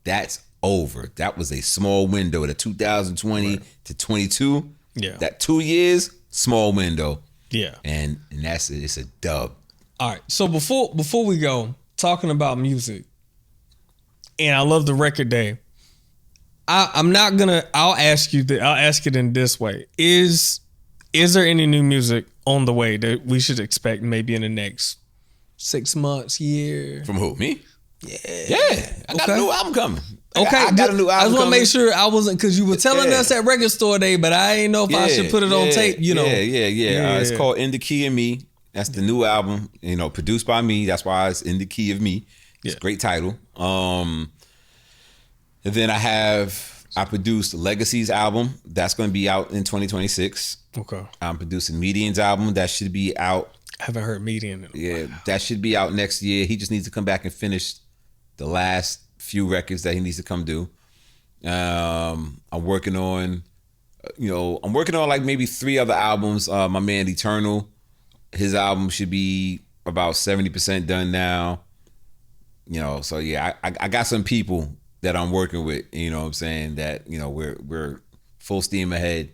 That's over. That was a small window. The 2020 to 22. Yeah. That 2 years, small window. Yeah. And it's a dub. All right. So before we go, talking about music, and I love the record day. I'll ask it in this way. Is there any new music on the way that we should expect maybe in the next 6 months, year? From who? Me? Yeah. I got a new album coming. Okay. I got a new album I just want to coming. make sure I wasn't, because you were telling us at record store day, but I didn't know if I should put it on tape, you know. Yeah. It's called In the Key of Me. That's the new album, produced by me. That's why it's In the Key of Me. It's a great title. And then I produced Legacy's album. That's going to be out in 2026. Okay. I'm producing Median's album. That should be out. I haven't heard Median. That should be out next year. He just needs to come back and finish the last few records that he needs to come do. I'm working on like maybe 3 other albums. My man Eternal, his album should be about 70% done now. So yeah, I got some people that I'm working with, you know what I'm saying, that, we're full steam ahead.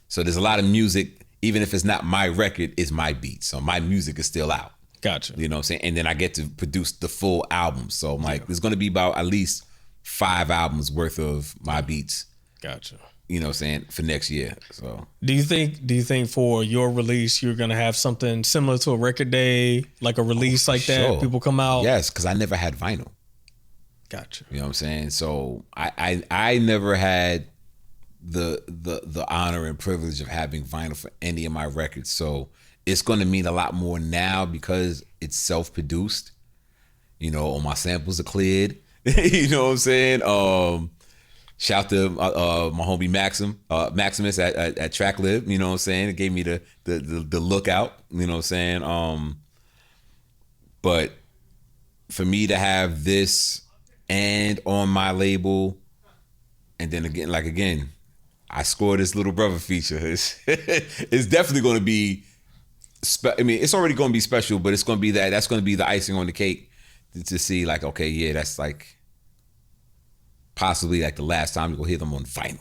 So there's a lot of music, even if it's not my record, it's my beat. So my music is still out. Gotcha. You know what I'm saying? And then I get to produce the full album. So I'm like, there's going to be about at least 5 albums worth of my beats. Gotcha. You know what I'm saying? For next year. So do you think for your release you're gonna have something similar to a record day, like a release that? Sure. People come out? Yes, because I never had vinyl. Gotcha. You know what I'm saying? So I never had the honor and privilege of having vinyl for any of my records. So it's gonna mean a lot more now because it's self-produced. All my samples are cleared. You know what I'm saying? Shout to my homie Maximus at TrackLib. You know what I'm saying? It gave me the lookout. You know what I'm saying? But for me to have this and on my label, and then again, I scored this Little Brother feature. It's definitely going to be. It's already going to be special, but it's going to be that's going to be the icing on the cake to see like, okay, yeah, that's like possibly like the last time you'll hear them on vinyl.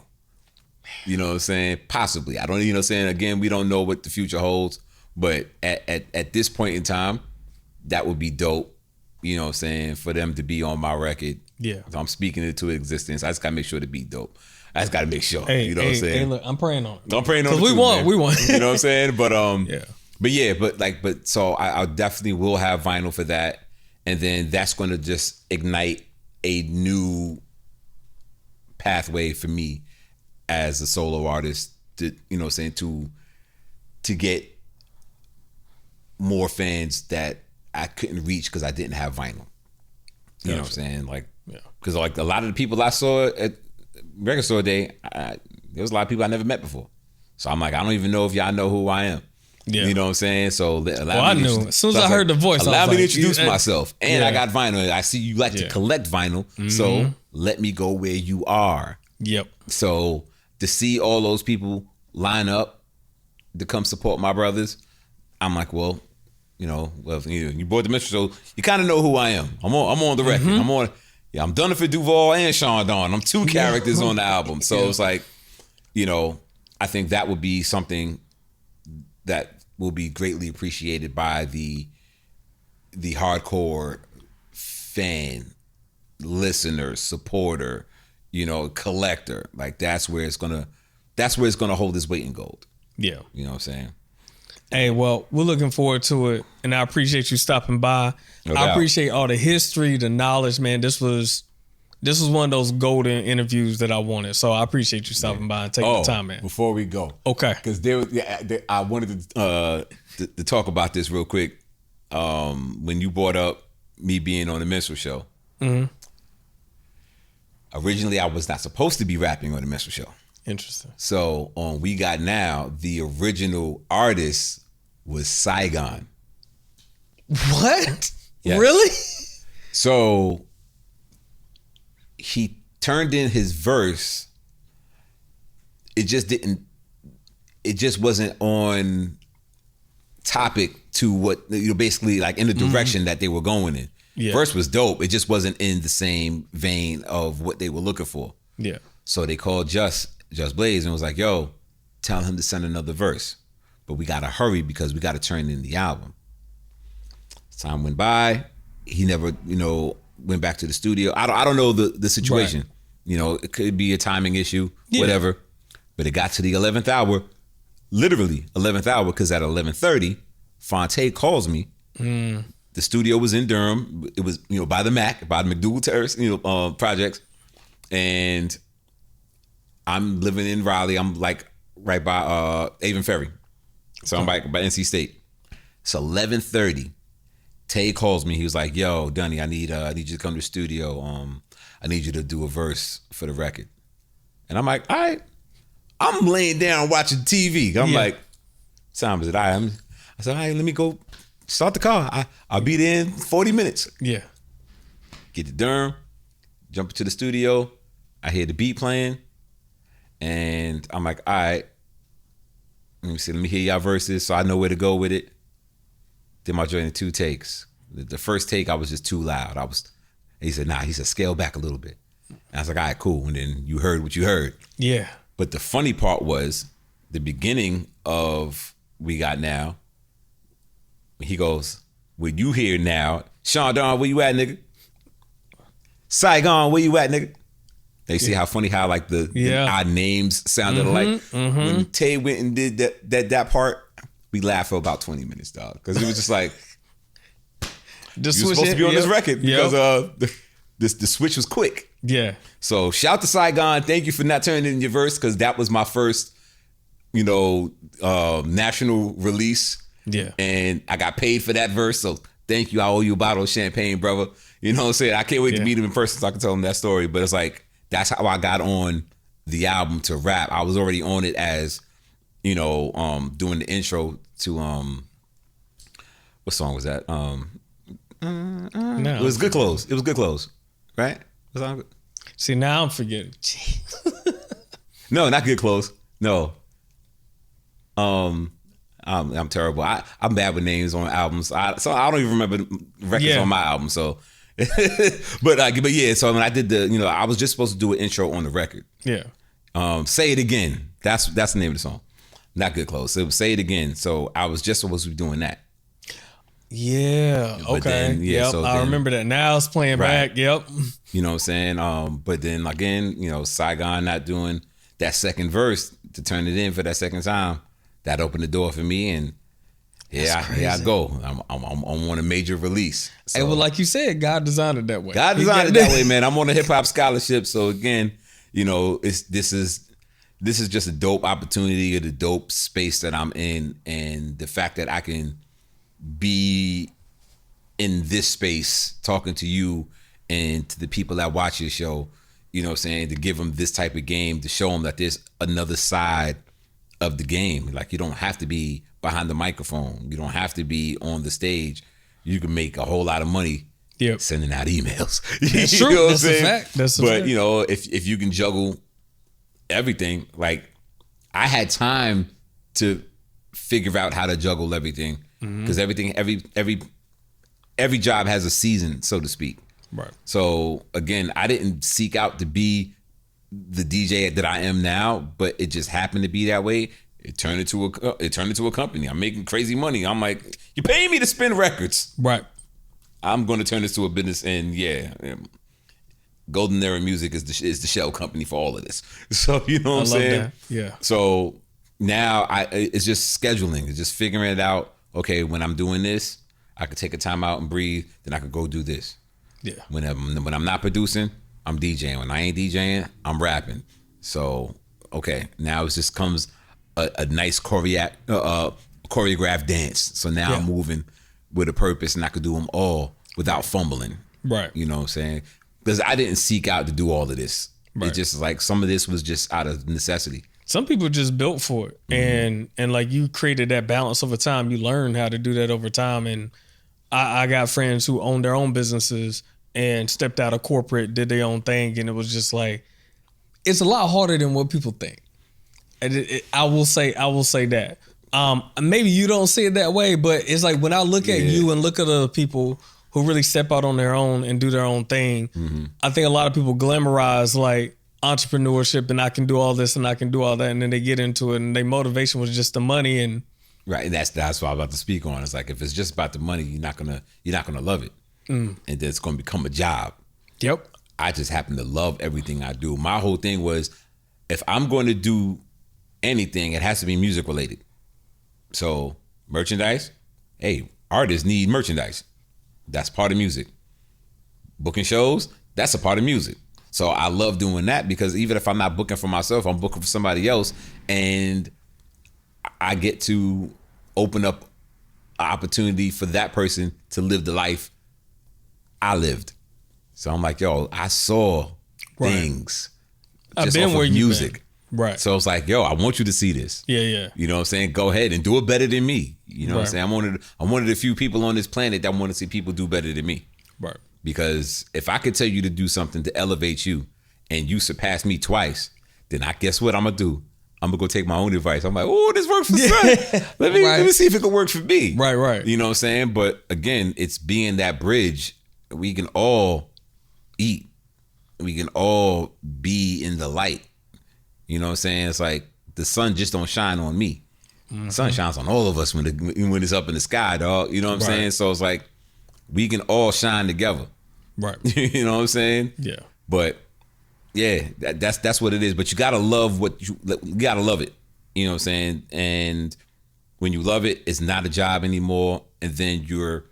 You know what I'm saying? Possibly. I don't, you know what I'm saying? Again, we don't know what the future holds, but at this point in time, that would be dope. You know what I'm saying? For them to be on my record. Yeah. So I'm speaking it to existence. I just got to make sure to be dope. I just got to make sure. You know what I'm saying? Hey, look, I'm praying on it. I'm praying on it. Because we won. You know what I'm saying? But yeah. So I definitely will have vinyl for that. And then that's going to just ignite a new pathway for me as a solo artist to, you know what I'm saying, to get more fans that I couldn't reach because I didn't have vinyl. You know what I'm saying? Like, Yeah. because like a lot of the people I saw at Record Store Day, there was a lot of people I never met before. So I'm like, I don't even know if y'all know who I am. Yeah. You know what I'm saying? So I knew. As soon as I heard the voice, allow me to like, introduce myself. And I got vinyl. I see you like to collect vinyl. So let me go where you are. Yep. So to see all those people line up to come support my brothers, I'm like, well, you bought the minstrel, so you kind of know who I am. I'm on the record. I'm done it for Duval and Sean Don. I'm 2 characters on the album. So it's like, I think that would be something that will be greatly appreciated by the hardcore fan, listener, supporter, collector. Like that's where it's gonna hold its weight in gold. Yeah. You know what I'm saying? Hey, well, we're looking forward to it, and I appreciate you stopping by. No doubt. I appreciate all the history, the knowledge, man. This was one of those golden interviews that I wanted, so I appreciate you stopping by and taking the time, man. Before we go, okay, because I wanted to talk about this real quick. When you brought up me being on the Minstrel Show, originally I was not supposed to be rapping on the Minstrel Show. Interesting. So on We Got Now, the original artist was Saigon. What? Yes. Really? So he turned in his verse. It just wasn't on topic to what, basically like in the direction that they were going in. Yeah. Verse was dope. It just wasn't in the same vein of what they were looking for. Yeah. So they called Just Blaze and was like, yo, tell him to send another verse. But we got to hurry because we got to turn in the album. Time went by. He never, went back to the studio. I don't know the situation. Right. It could be a timing issue, whatever. But it got to the 11th hour, literally 11th hour, because at 11:30, Fonte calls me. The studio was in Durham. It was, by the McDougal Terrace, projects. And I'm living in Raleigh. I'm like right by Avon Ferry. So I'm by NC State. It's 11:30. Tay calls me. He was like, yo, Dunny, I need you to come to the studio. I need you to do a verse for the record. And I'm like, all right. I'm laying down watching TV. I'm like, what time is it? I said, all right, let me go start the car. I'll be there in 40 minutes. Yeah. Get to Durham, jump into the studio. I hear the beat playing. And I'm like, all right, let me hear y'all verses so I know where to go with it. Did my joint in 2 takes. The first take, I was just too loud. He said, scale back a little bit. And I was like, all right, cool. And then you heard what you heard. Yeah. But the funny part was the beginning of We Got Now. He goes, where you here now? Sean Don, where you at, nigga? Saigon, where you at, nigga? They see how funny how like our names sounded alike. When Tay went and did that part, we laughed for about 20 minutes, dog. Because it was just like, you're supposed to be on this record because the switch was quick. Yeah. So shout to Saigon. Thank you for not turning in your verse because that was my first, national release. Yeah. And I got paid for that verse. So thank you. I owe you a bottle of champagne, brother. You know what I'm saying? I can't wait to meet him in person so I can tell him that story. But it's like, that's how I got on the album to rap. I was already on it as, doing the intro to what song was that? It was Good Clothes. It was Good Clothes, right? See, now I'm forgetting. No, not Good Clothes. No. I'm terrible. I'm bad with names on albums. So I don't even remember records on my album. So, but yeah. So when I did I was just supposed to do an intro on the record. Yeah. Say It Again. That's the name of the song. Not Good Clothes. So Say It Again. So I was just supposed to be doing that. Yeah. But okay. Then, I remember that. Now it's playing back. Yep. You know what I'm saying? But then again, Saigon not doing that second verse to turn it in for that second time. That opened the door for me, and here I go. I'm on a major release. So, hey, well, like you said, God designed it that way. God designed it that way, man. I'm on a hip hop scholarship, so again, this is just a dope opportunity, or the dope space that I'm in, and the fact that I can be in this space talking to you and to the people that watch your show, you know what I'm saying, to give them this type of game, to show them that there's another side of the game. Like, you don't have to be behind the microphone. You don't have to be on the stage. You can make a whole lot of money sending out emails. That's true. know That's a fact. That's a but, fact. you know, if you can juggle everything, like, I had time to figure out how to juggle everything, because every job has a season, so to speak. Right. So again, I didn't seek out to be the DJ that I am now, but it just happened to be that way. It turned into a company. I'm making crazy money. I'm like, you paying me to spin records, Right. I'm going to turn this to a business. And Golden Era Music is the shell company for all of this. So you know what I'm saying? That. Yeah. So now it's just scheduling. It's just figuring it out. Okay, when I'm doing this, I could take a time out and breathe. Then I could go do this. Yeah. When I'm not producing, I'm DJing. When I ain't DJing, I'm rapping. So okay, now it just comes a nice choreographed dance. So now I'm moving with a purpose, and I could do them all without fumbling. Right. You know what I'm saying? Because I didn't seek out to do all of this. Right. It just like some of this was just out of necessity. Some people just built for it, and like you created that balance over time. You learn how to do that over time, and I got friends who own their own businesses and stepped out of corporate, did their own thing, and it was just like, it's a lot harder than what people think. And I will say that. Maybe you don't see it that way, but it's like when I look at you and look at other people who really step out on their own and do their own thing, I think a lot of people glamorize like entrepreneurship and I can do all this and I can do all that, and then they get into it and their motivation was just the money. And right, and that's what I'm about to speak on. It's like, if it's just about the money, you're not gonna love it, and then it's gonna become a job. Yep. I just happen to love everything I do. My whole thing was, if I'm going to do anything, it has to be music related. So merchandise, hey, artists need merchandise. That's part of music. Booking shows, that's a part of music. So I love doing that, because even if I'm not booking for myself, I'm booking for somebody else, and I get to open up an opportunity for that person to live the life I lived. So I'm like, yo, I saw things just I've been off where of you music. been. Right. So it's like, yo, I want you to see this. Yeah. You know what I'm saying? Go ahead and do it better than me. You know what I'm saying? I'm one of the few people on this planet that want to see people do better than me. Right. Because if I could tell you to do something to elevate you and you surpass me twice, then I guess what I'm gonna do? I'm gonna go take my own advice. I'm like, oh, this works for Son. Let me see if it can work for me. Right. You know what I'm saying? But again, it's being that bridge. We can all eat. We can all be in the light. You know what I'm saying? It's like the sun just don't shine on me. The sun shines on all of us when it's up in the sky, dog. You know what I'm saying? So it's like we can all shine together. Right. You know what I'm saying? Yeah. But yeah, that's what it is. But you gotta love you gotta love it. You know what I'm saying? And when you love it, it's not a job anymore. And then your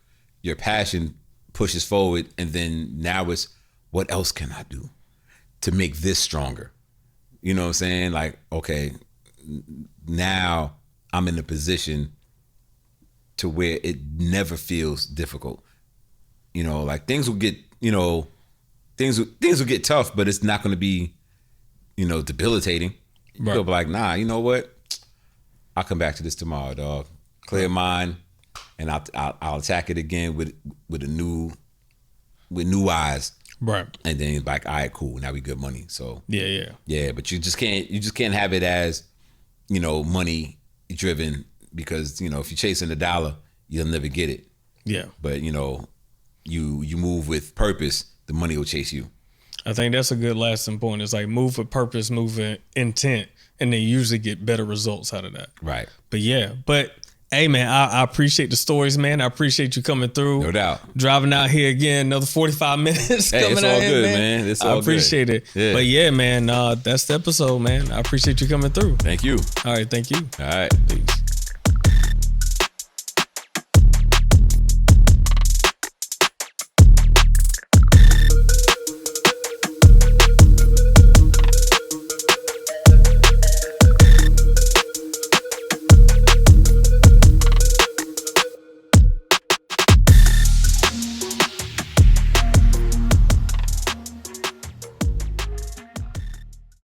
passion pushes forward. And then now it's, what else can I do to make this stronger? You know what I'm saying? Like, okay, now I'm in a position to where it never feels difficult. You know, like things will get, things will get tough, but it's not going to be, debilitating. Right. You'll be like, nah, you know what? I'll come back to this tomorrow, dog. Clear mind, and I'll attack it again with new eyes. Right. And then like, all right, cool. Now we good money. So yeah. But you just can't have it as, money driven, because if you're chasing the dollar, you'll never get it. Yeah. But you move with purpose, the money will chase you. I think that's a good lasting point. It's like move with purpose, move with intent, and they usually get better results out of that. Right. But hey man, I appreciate the stories, man. I appreciate you coming through. No doubt. Driving out here again, another 45 minutes. Hey, coming it's all out here, good, man. It's all I appreciate good. it. Yeah. But yeah, man, that's the episode, man. I appreciate you coming through. Thank you. All right, thank you. All right. Peace.